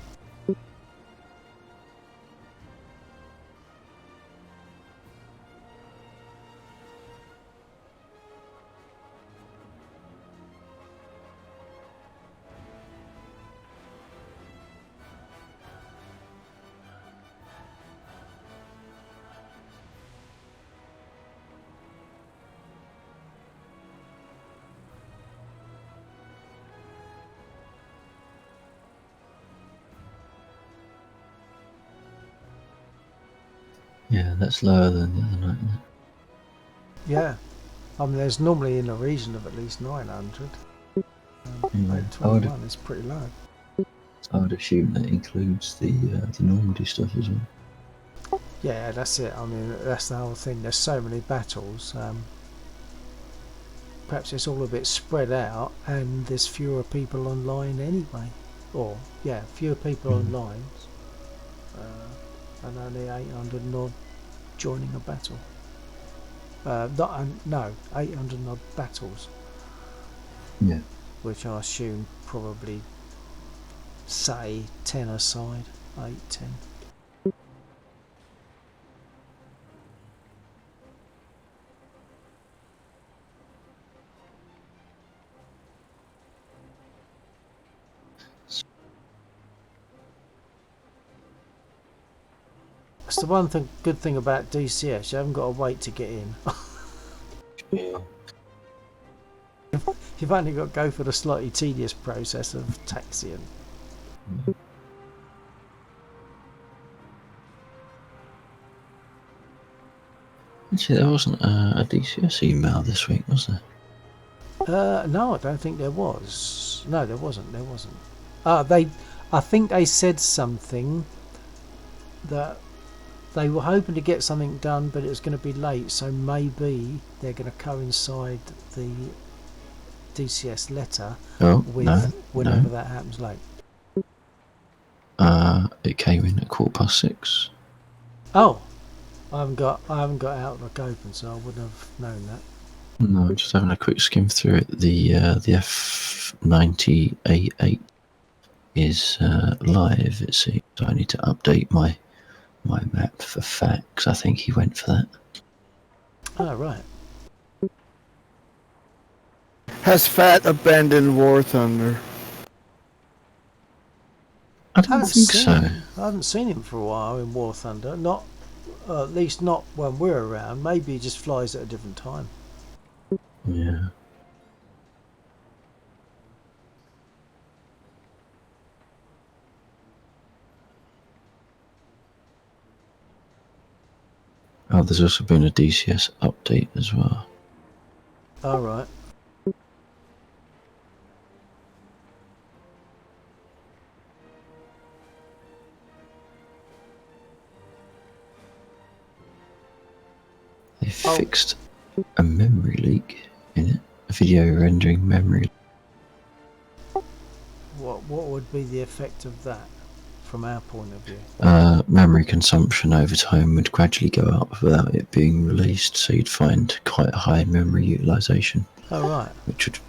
Yeah, that's lower than the other night, isn't it? Yeah, I mean there's normally in the region of at least 900. Yeah, 821 is pretty low. I would assume that includes the Normandy stuff as well. Yeah, that's it. I mean that's the whole thing. There's so many battles. Perhaps it's all a bit spread out, and there's fewer people online anyway. Or yeah, fewer people online, and only 800 and odd joining a battle. No, 800 and odd battles. Yeah. Which I assume probably say 10 aside, 8, 10. That's the one good thing about DCS. You haven't got to wait to get in. Yeah. You've only got to go for the slightly tedious process of taxiing. Actually, there wasn't a DCS email this week, was there? No, I don't think there was. No, there wasn't. There wasn't. I think they said something that they were hoping to get something done, but it was going to be late. So maybe they're going to coincide the DCS letter with whenever that happens late. It came in at 6:15. Oh, I haven't got Outlook open, so I wouldn't have known that. No, just having a quick skim through it. The F90A8 is live. It seems. So I need to update my map for facts. I think he went for that. Oh right. Has Fat abandoned War Thunder? I don't think so. I haven't seen him for a while in War Thunder. Not, at least not when we're around. Maybe he just flies at a different time. Yeah. Oh, there's also been a DCS update as well. All right. They fixed a memory leak in it. A video rendering memory. What would be the effect of that from our point of view? Memory consumption over time would gradually go up without it being released, so you'd find quite a high memory utilization. Oh right. Which would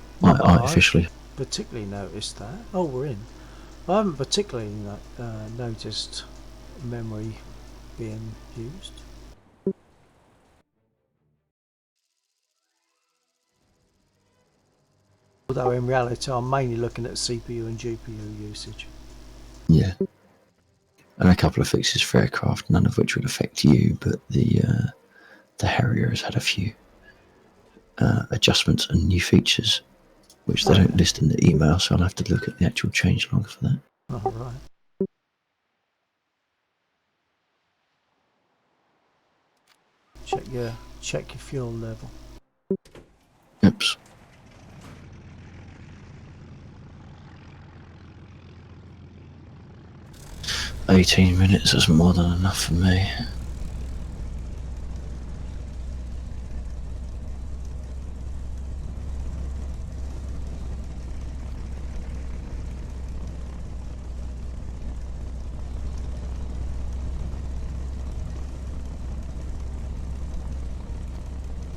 artificially. I particularly noticed that. Oh, we're in. I haven't particularly noticed memory being used. Although in reality I'm mainly looking at CPU and GPU usage. Yeah. And a couple of fixes for aircraft, none of which would affect you, but the Harrier has had a few adjustments and new features, which they don't list in the email, so I'll have to look at the actual changelog for that. Oh, right. Check your fuel level. Oops. "18 minutes is more than enough for me."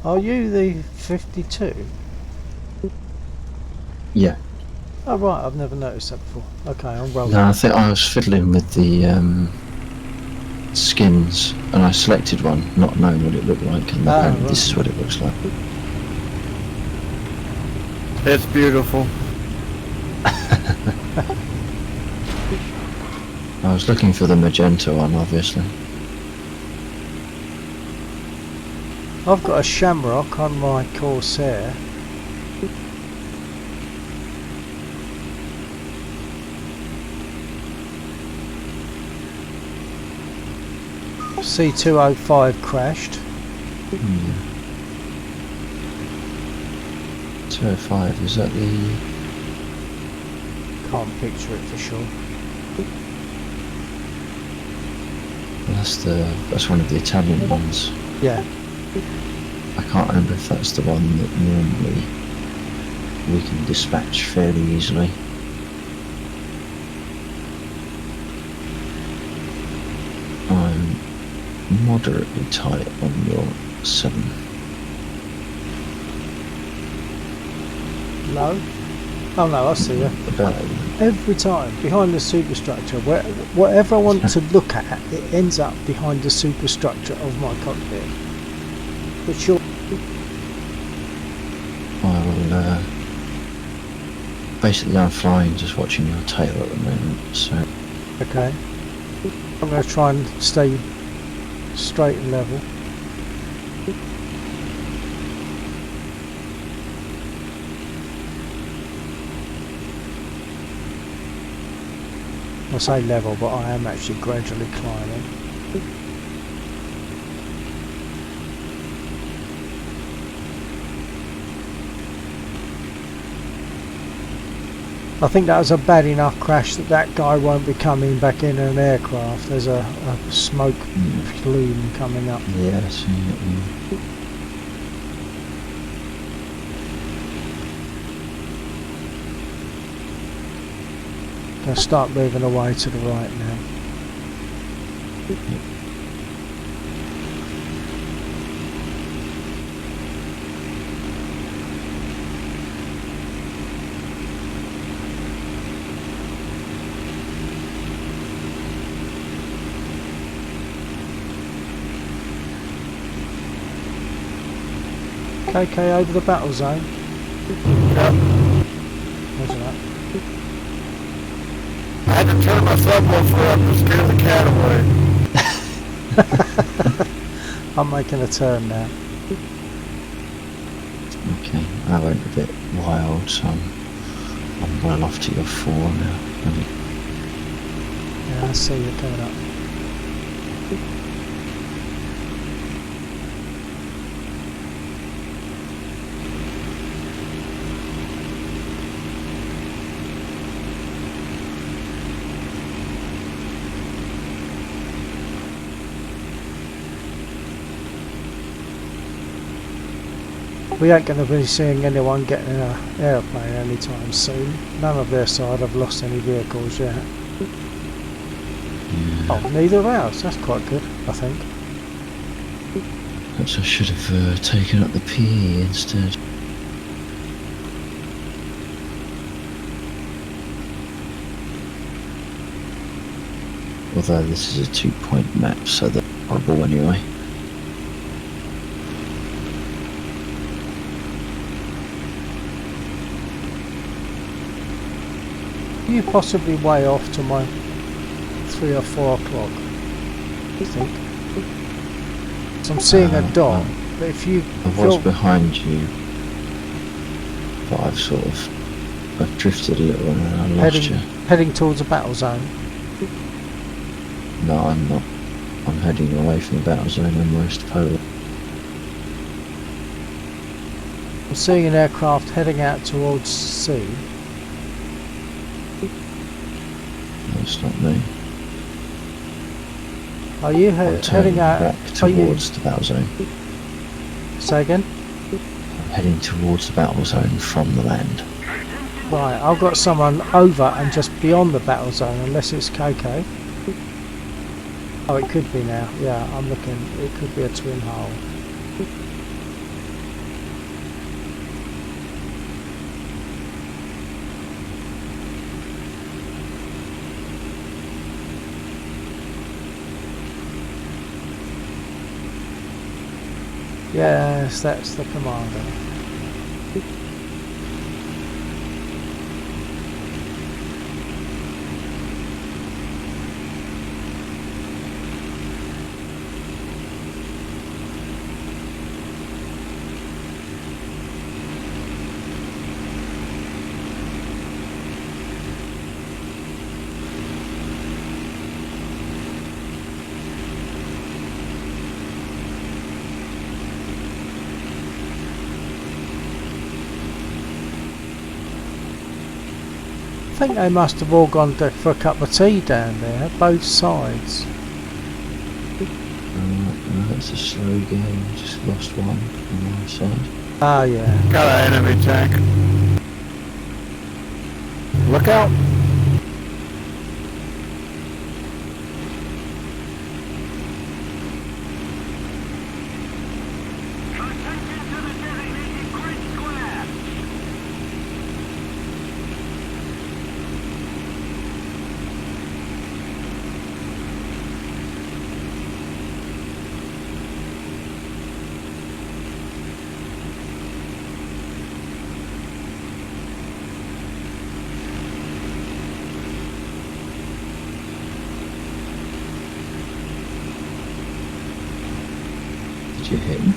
Are you the 52? Yeah. Oh right, I've never noticed that before. Okay, I'm rolling. No, I think I was fiddling with the skins, and I selected one, not knowing what it looked like, and apparently this is what it looks like. It's beautiful. I was looking for the magenta one, obviously. I've got a Shamrock on my Corsair. C205 crashed. 205, is that the... Can't picture it for sure. That's one of the Italian ones. Yeah. I can't remember if that's the one that normally we can dispatch fairly easily. I'm moderately tight on your 7. Low? Oh no, I see you. About Every time behind the superstructure, whatever I want to look at, it ends up behind the superstructure of my cockpit. Which you're... I will, basically I'm flying, just watching your tail at the moment, so... Okay. I'm going to try and stay straight and level. I say level, but I am actually gradually climbing. I think that was a bad enough crash that guy won't be coming back in an aircraft. There's a smoke plume coming up. Yeah, I see it. Going to start moving away to the right now. KK over the battle zone. Where's that? I had to turn my subwoofer up to scare the cat away. I'm making a turn now. Okay, I went a bit wild, so I'm well off to your 4 now. Yeah, I see you coming up. We ain't going to be seeing anyone getting in an airplane anytime soon. None of their side have lost any vehicles yet. Yeah. Oh, neither of ours. That's quite good, I think. Perhaps I should have taken up the PE instead. Although this is a 2-point map, so they're horrible anyway. You possibly way off to my 3 or 4 o'clock, I think. So I'm seeing a dot, but if you... I was behind you, but I've drifted a little and I lost you. Heading towards the battle zone. No, I'm not. I'm heading away from the battle zone and West Polar. I'm seeing an aircraft heading out towards sea. That's not me. Are you I'm heading out back towards the battle zone. Say again? I'm heading towards the battle zone from the land. Right, I've got someone over and just beyond the battle zone, unless it's KK. Oh, it could be now. Yeah, I'm looking. It could be a twin hull. Yes, that's the commander. I think they must have all gone for a cup of tea down there, both sides. No, that's a slow game. Just lost one on my side. Oh yeah. Got an enemy tank. Look out! Attention to the designated grid square. Did you hit him?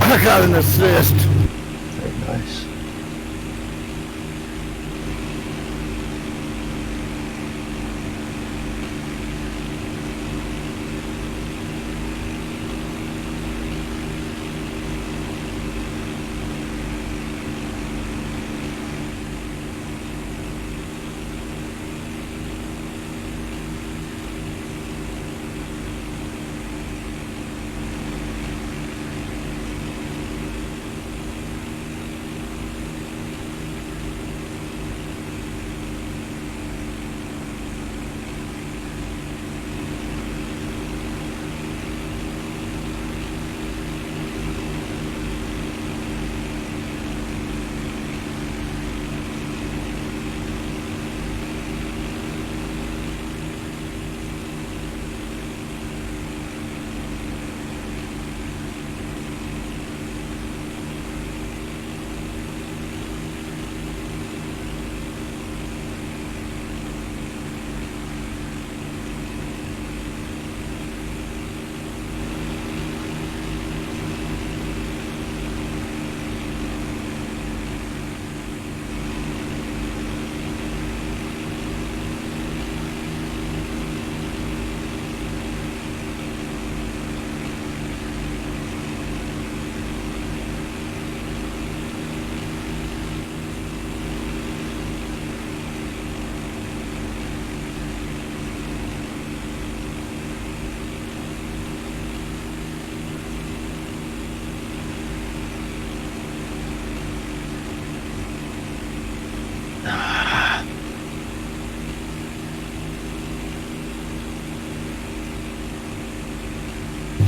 I got an assist. Very nice.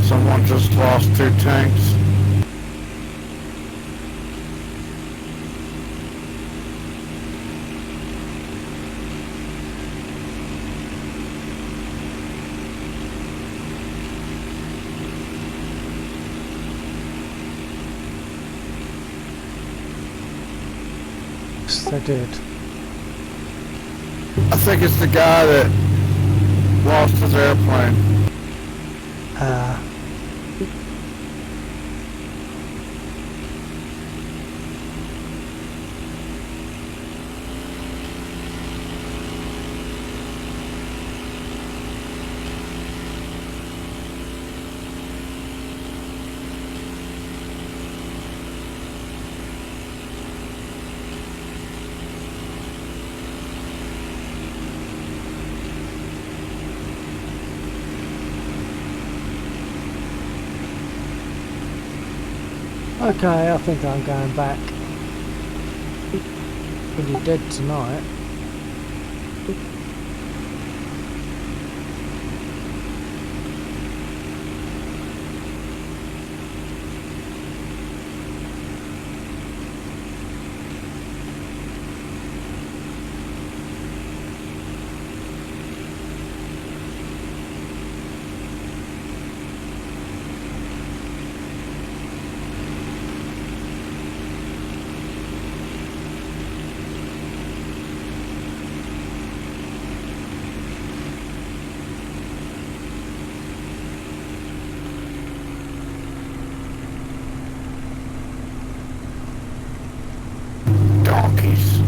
Someone just lost 2 tanks. Yes, they did. I think it's the guy that lost his airplane. Okay, I think I'm going back. Pretty dead tonight. Rockies.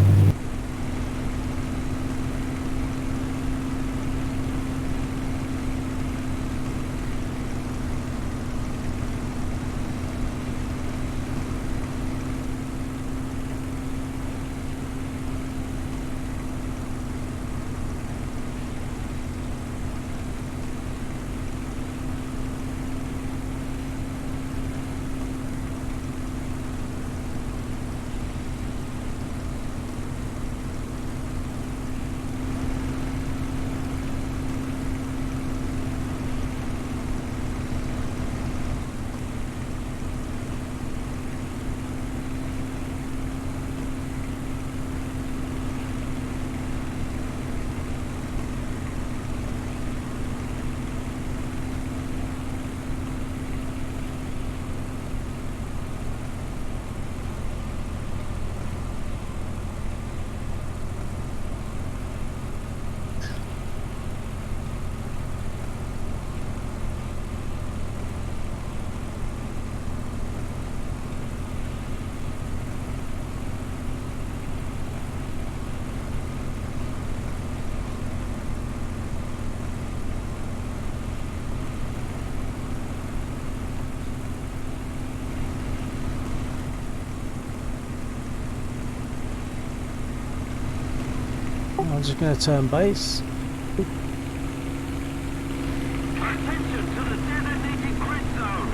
I'm just going to turn base. Attention to the designated grid zone.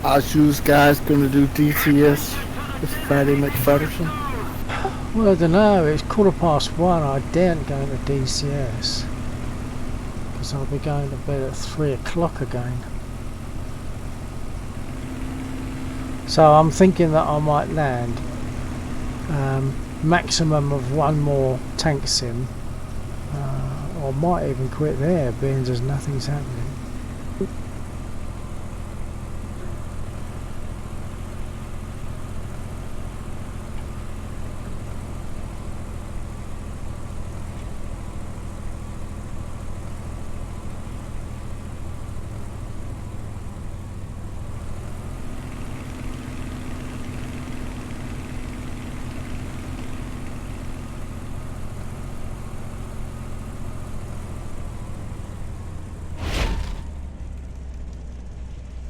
Are you guys gonna do DCS with Fatty McFutterson? Well, I don't know. It's 1:15. I daren't go to DCS because I'll be going to bed at 3 o'clock again. So I'm thinking that I might land maximum of one more tank sim, or might even quit there, being as nothing's happening.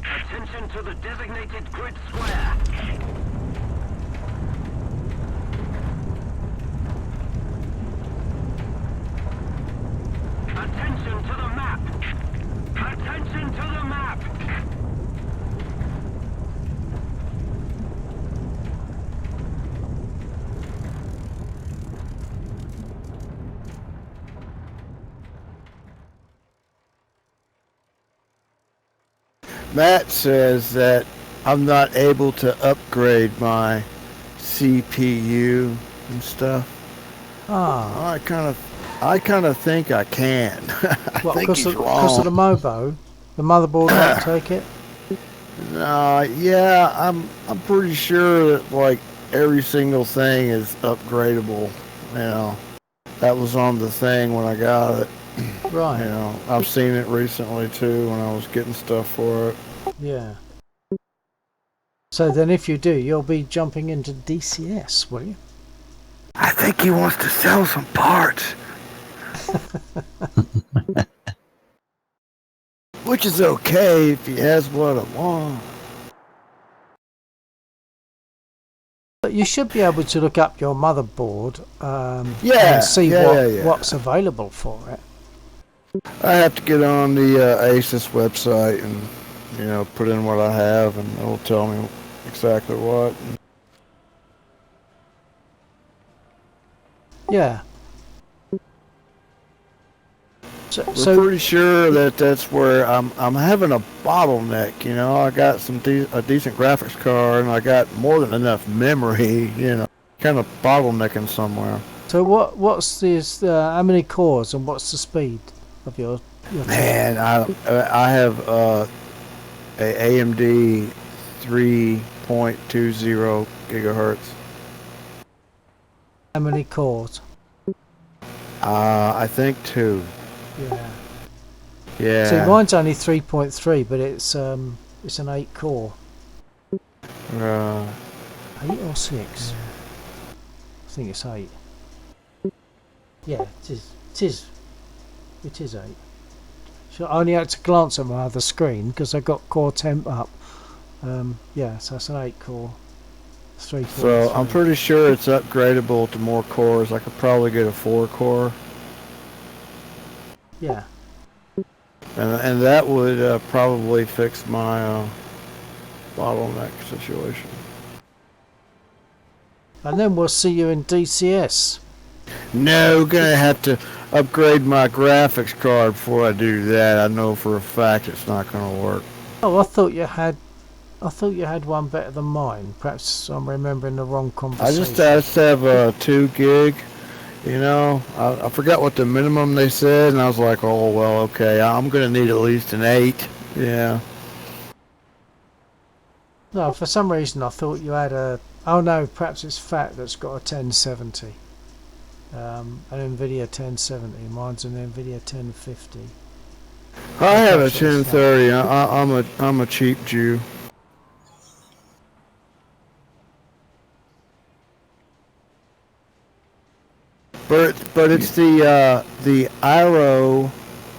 Attention to the designated grid square. Attention to the map. Attention to the map. Matt says that I'm not able to upgrade my CPU and stuff. Ah, I kind of think I can. I what? think Because he's of wrong. the Mobo, the motherboard won't take it. Yeah, I'm pretty sure that like every single thing is upgradable. You know, that was on the thing when I got it. Right. You know, I've seen it recently too when I was getting stuff for it. Yeah. So then, if you do, you'll be jumping into DCS, will you? I think he wants to sell some parts. Which is okay if he has what I want. But you should be able to look up your motherboard Yeah, and see yeah. what's available for it. I have to get on the ASUS website and, you know, put in what I have, and it'll tell me exactly what. Yeah. We're pretty sure that that's where I'm having a bottleneck. You know, I got a decent graphics card, and I got more than enough memory. You know, kind of bottlenecking somewhere. So what's this? How many cores and what's the speed of your Man, I have a AMD 3.20 gigahertz. How many cores? I think 2. Yeah. Yeah. See, mine's only 3.3, but it's an 8 core. 8 or 6? I think it's 8. Yeah, it is 8. So I only had to glance at my other screen because I got core temp up. Yeah, so it's an 8 core. 3.3. So I'm pretty sure it's upgradable to more cores. I could probably get a 4 core. Yeah. And that would probably fix my bottleneck situation. And then we'll see you in DCS. No, gonna have to upgrade my graphics card before I do that. I know for a fact it's not gonna work. Oh, I thought you had one better than mine. Perhaps I'm remembering the wrong conversation. I just have a 2 gig. You know, I forgot what the minimum they said, and I was like, oh well, okay, I'm gonna need at least an 8. Yeah. No, for some reason I thought you had a... Oh no, perhaps it's Fat that's got a 1070. An NVIDIA 1070. Mine's an NVIDIA 1050. I have a 1030. I'm a cheap Jew. But it's the Aero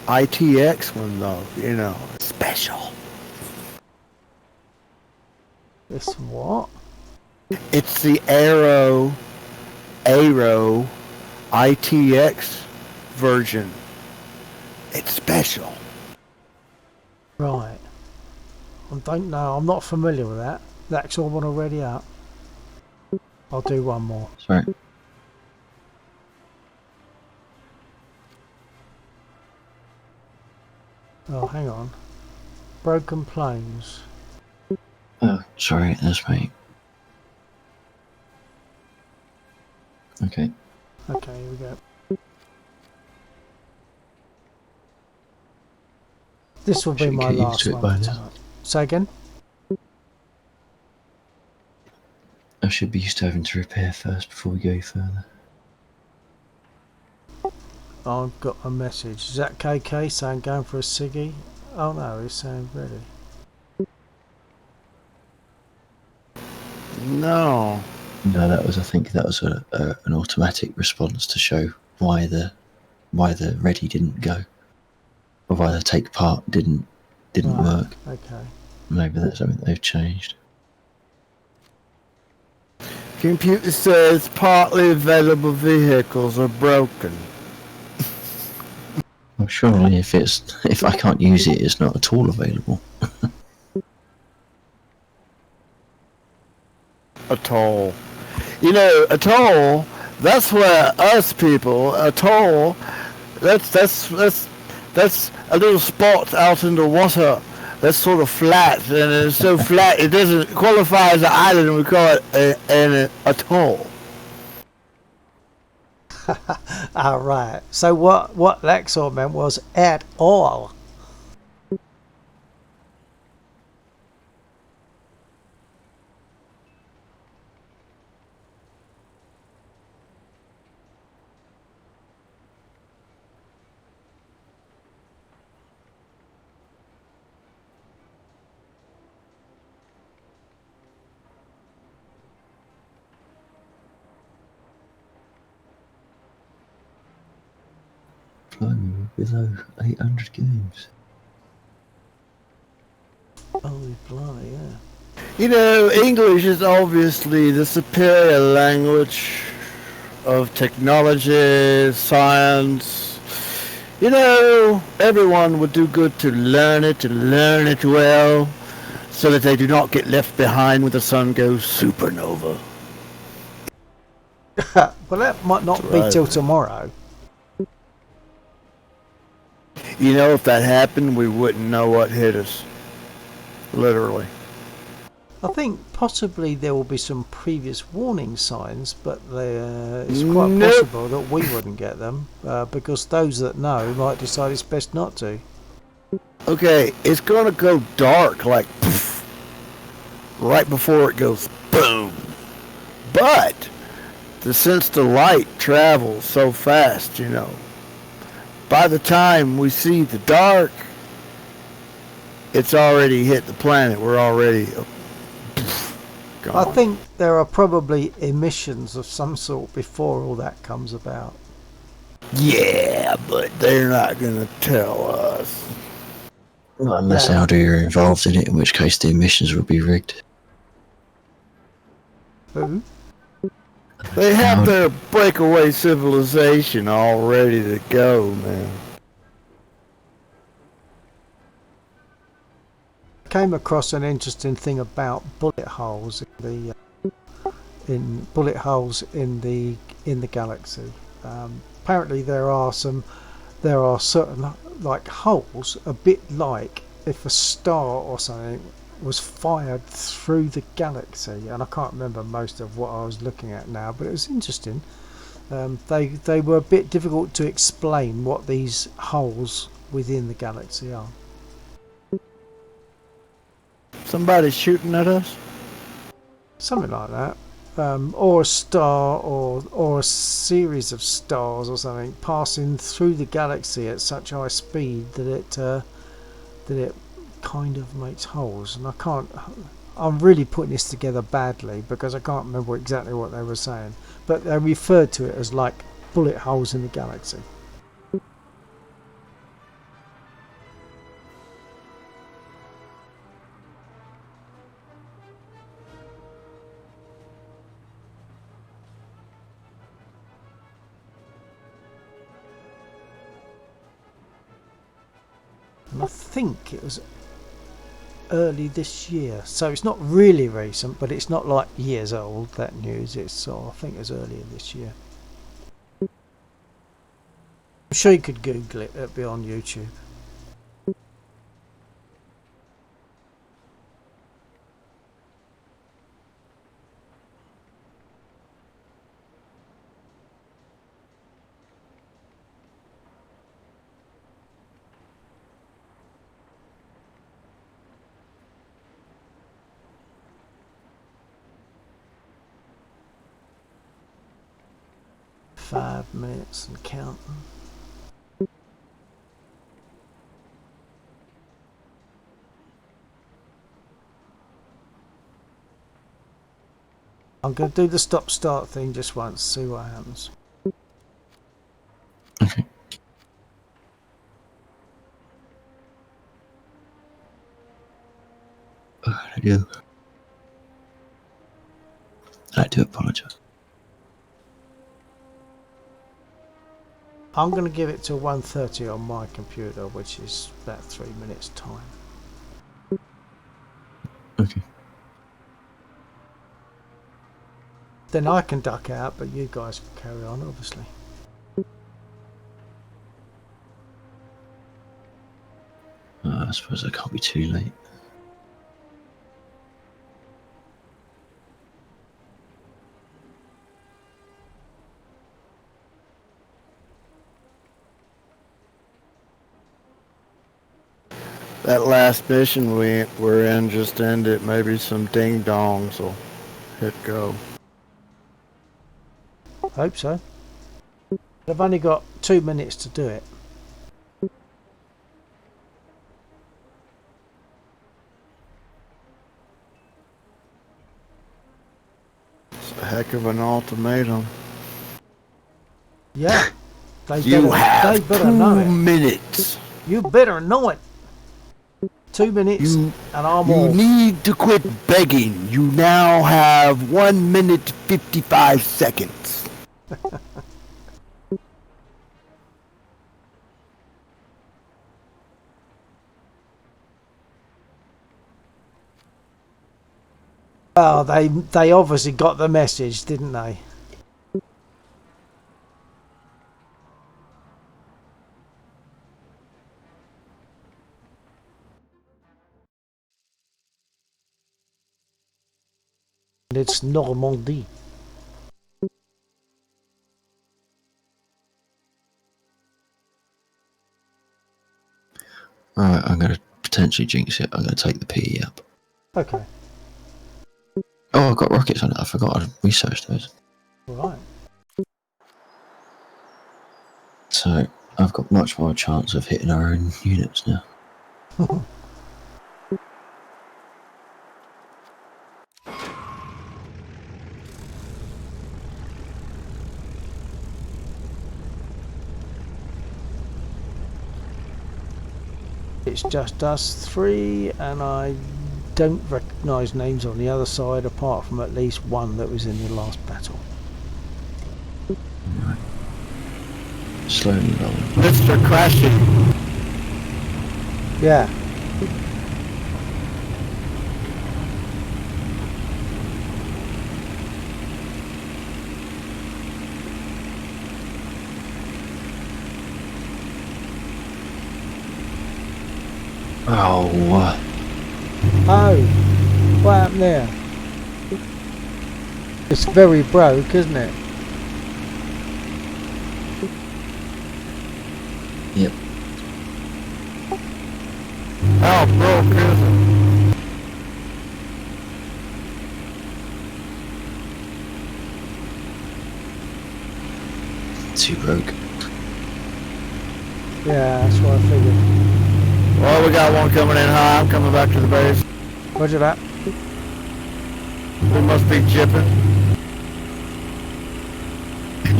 ITX one though, you know, special. It's what? It's the Aero ITX version. It's special. Right. I don't know. I'm not familiar with that. That's all one already up. I'll do one more. Sorry. Oh, hang on. Broken Plains. Oh, sorry, that's me. Okay. Okay, here we go. This will be Should my get used last to it one by for now. tonight. Say again? I should be used to having to repair first before we go further. I've got a message. Is that KK saying going for a ciggy? Oh no, he's saying ready. No. No, that was. I think that was an automatic response to show why the ready didn't go, or why the take part didn't work. Okay. Maybe that's something they've changed. Computer says partly available vehicles are broken. Well, surely if I can't use it, it's not at all available. Atoll. You know, atoll, that's where us people, atoll, that's a little spot out in the water that's sort of flat, and it's so flat it doesn't qualify as an island, and we call it an atoll. Right. So what Lexor meant was at all. Blimey, we're below 800 games. Holy blimey, yeah. You know, English is obviously the superior language of technology, science. You know, everyone would do good to learn it well, so that they do not get left behind when the sun goes supernova. Well, that might not be till tomorrow. You know, if that happened, we wouldn't know what hit us. Literally. I think possibly there will be some previous warning signs, but it's quite possible that we wouldn't get them because those that know might decide it's best not to. Okay, it's gonna go dark like poof, right before it goes boom. But since the light travels so fast, you know, by the time we see the dark, it's already hit the planet. We're already gone. I think there are probably emissions of some sort before all that comes about. Yeah, but they're not going to tell us. Well, unless Audi are involved in it, in which case the emissions will be rigged. Who? They have their breakaway civilization all ready to go, man. I came across an interesting thing about bullet holes in the galaxy. Apparently there are certain like holes, a bit like if a star or something was fired through the galaxy, and I can't remember most of what I was looking at now, but it was interesting. They were a bit difficult to explain what these holes within the galaxy are. Somebody's shooting at us? Something like that. Or a star or a series of stars or something passing through the galaxy at such high speed that it kind of makes holes. And I'm really putting this together badly because I can't remember exactly what they were saying, but they referred to it as like bullet holes in the galaxy. And I think it was early this year, so it's not really recent, but it's not like years old, that news. I think it was earlier this year. I'm sure you could Google it, it'll be on YouTube. Five minutes and counting. I'm going to do the stop-start thing just once, see what happens. Okay. I do apologise. I'm going to give it to 1:30 on my computer, which is about 3 minutes time. Okay. Then I can duck out, but you guys can carry on, obviously. I suppose I can't be too late. That last mission we're in just ended. Maybe some ding-dongs will hit go. Hope so. I've only got 2 minutes to do it. It's a heck of an ultimatum. Yeah. They You have better know 2 it. minutes. You better know it. 2 minutes and I'm You off. need to quit begging. You now have 1 minute 55 seconds. Oh, they obviously got the message, didn't they? And it's Normandy. Alright, I'm going to potentially jinx it. I'm going to take the PE up. Okay. Oh, I've got rockets on it. I forgot I researched those. All right. So I've got much more chance of hitting our own units now. It's just us three, and I don't recognise names on the other side apart from at least one that was in the last battle. Right. Slowly rolling. Mr. Crashing. Yeah. Oh, Oh, what happened there? It's very broke, isn't it? yep. How broke is it? Too broke. Yeah, that's what I figured. Well, we got one coming in high. I'm coming back to the base. Roger that. We must be jipping.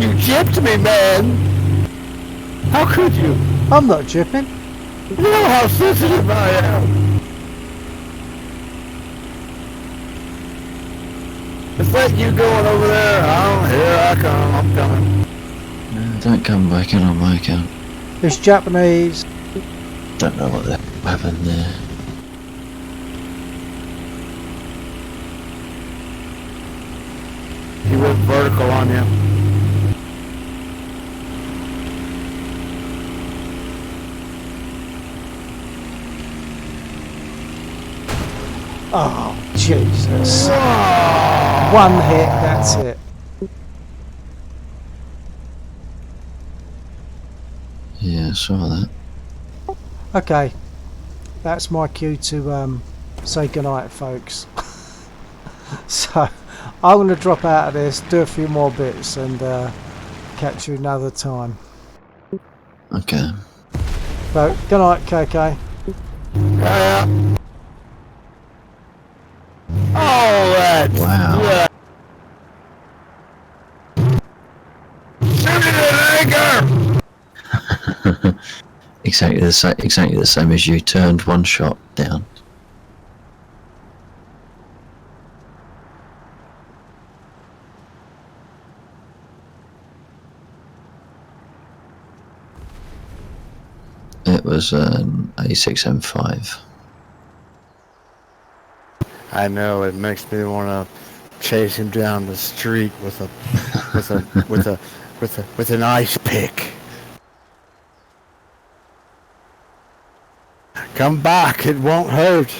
You gypped me, man! How could you? I'm not jipping. You know how sensitive I am. Is that you going over there? Oh, here I come. I'm coming. No, don't come back in on my account. It's Japanese. Don't know what happened there. He went vertical on you. Oh, Jesus. One hit, that's it. Yeah, I saw that. Okay. That's my cue to say goodnight, folks. So, I'm going to drop out of this, do a few more bits, and catch you another time. Okay. So, good night, KK. Yeah. Oh, that's... Wow. Yeah. Shoot it in anger! Exactly the same as you turned one shot down. It was an A6M5. I know, it makes me want to chase him down the street with an ice pick. Come back, it won't hurt.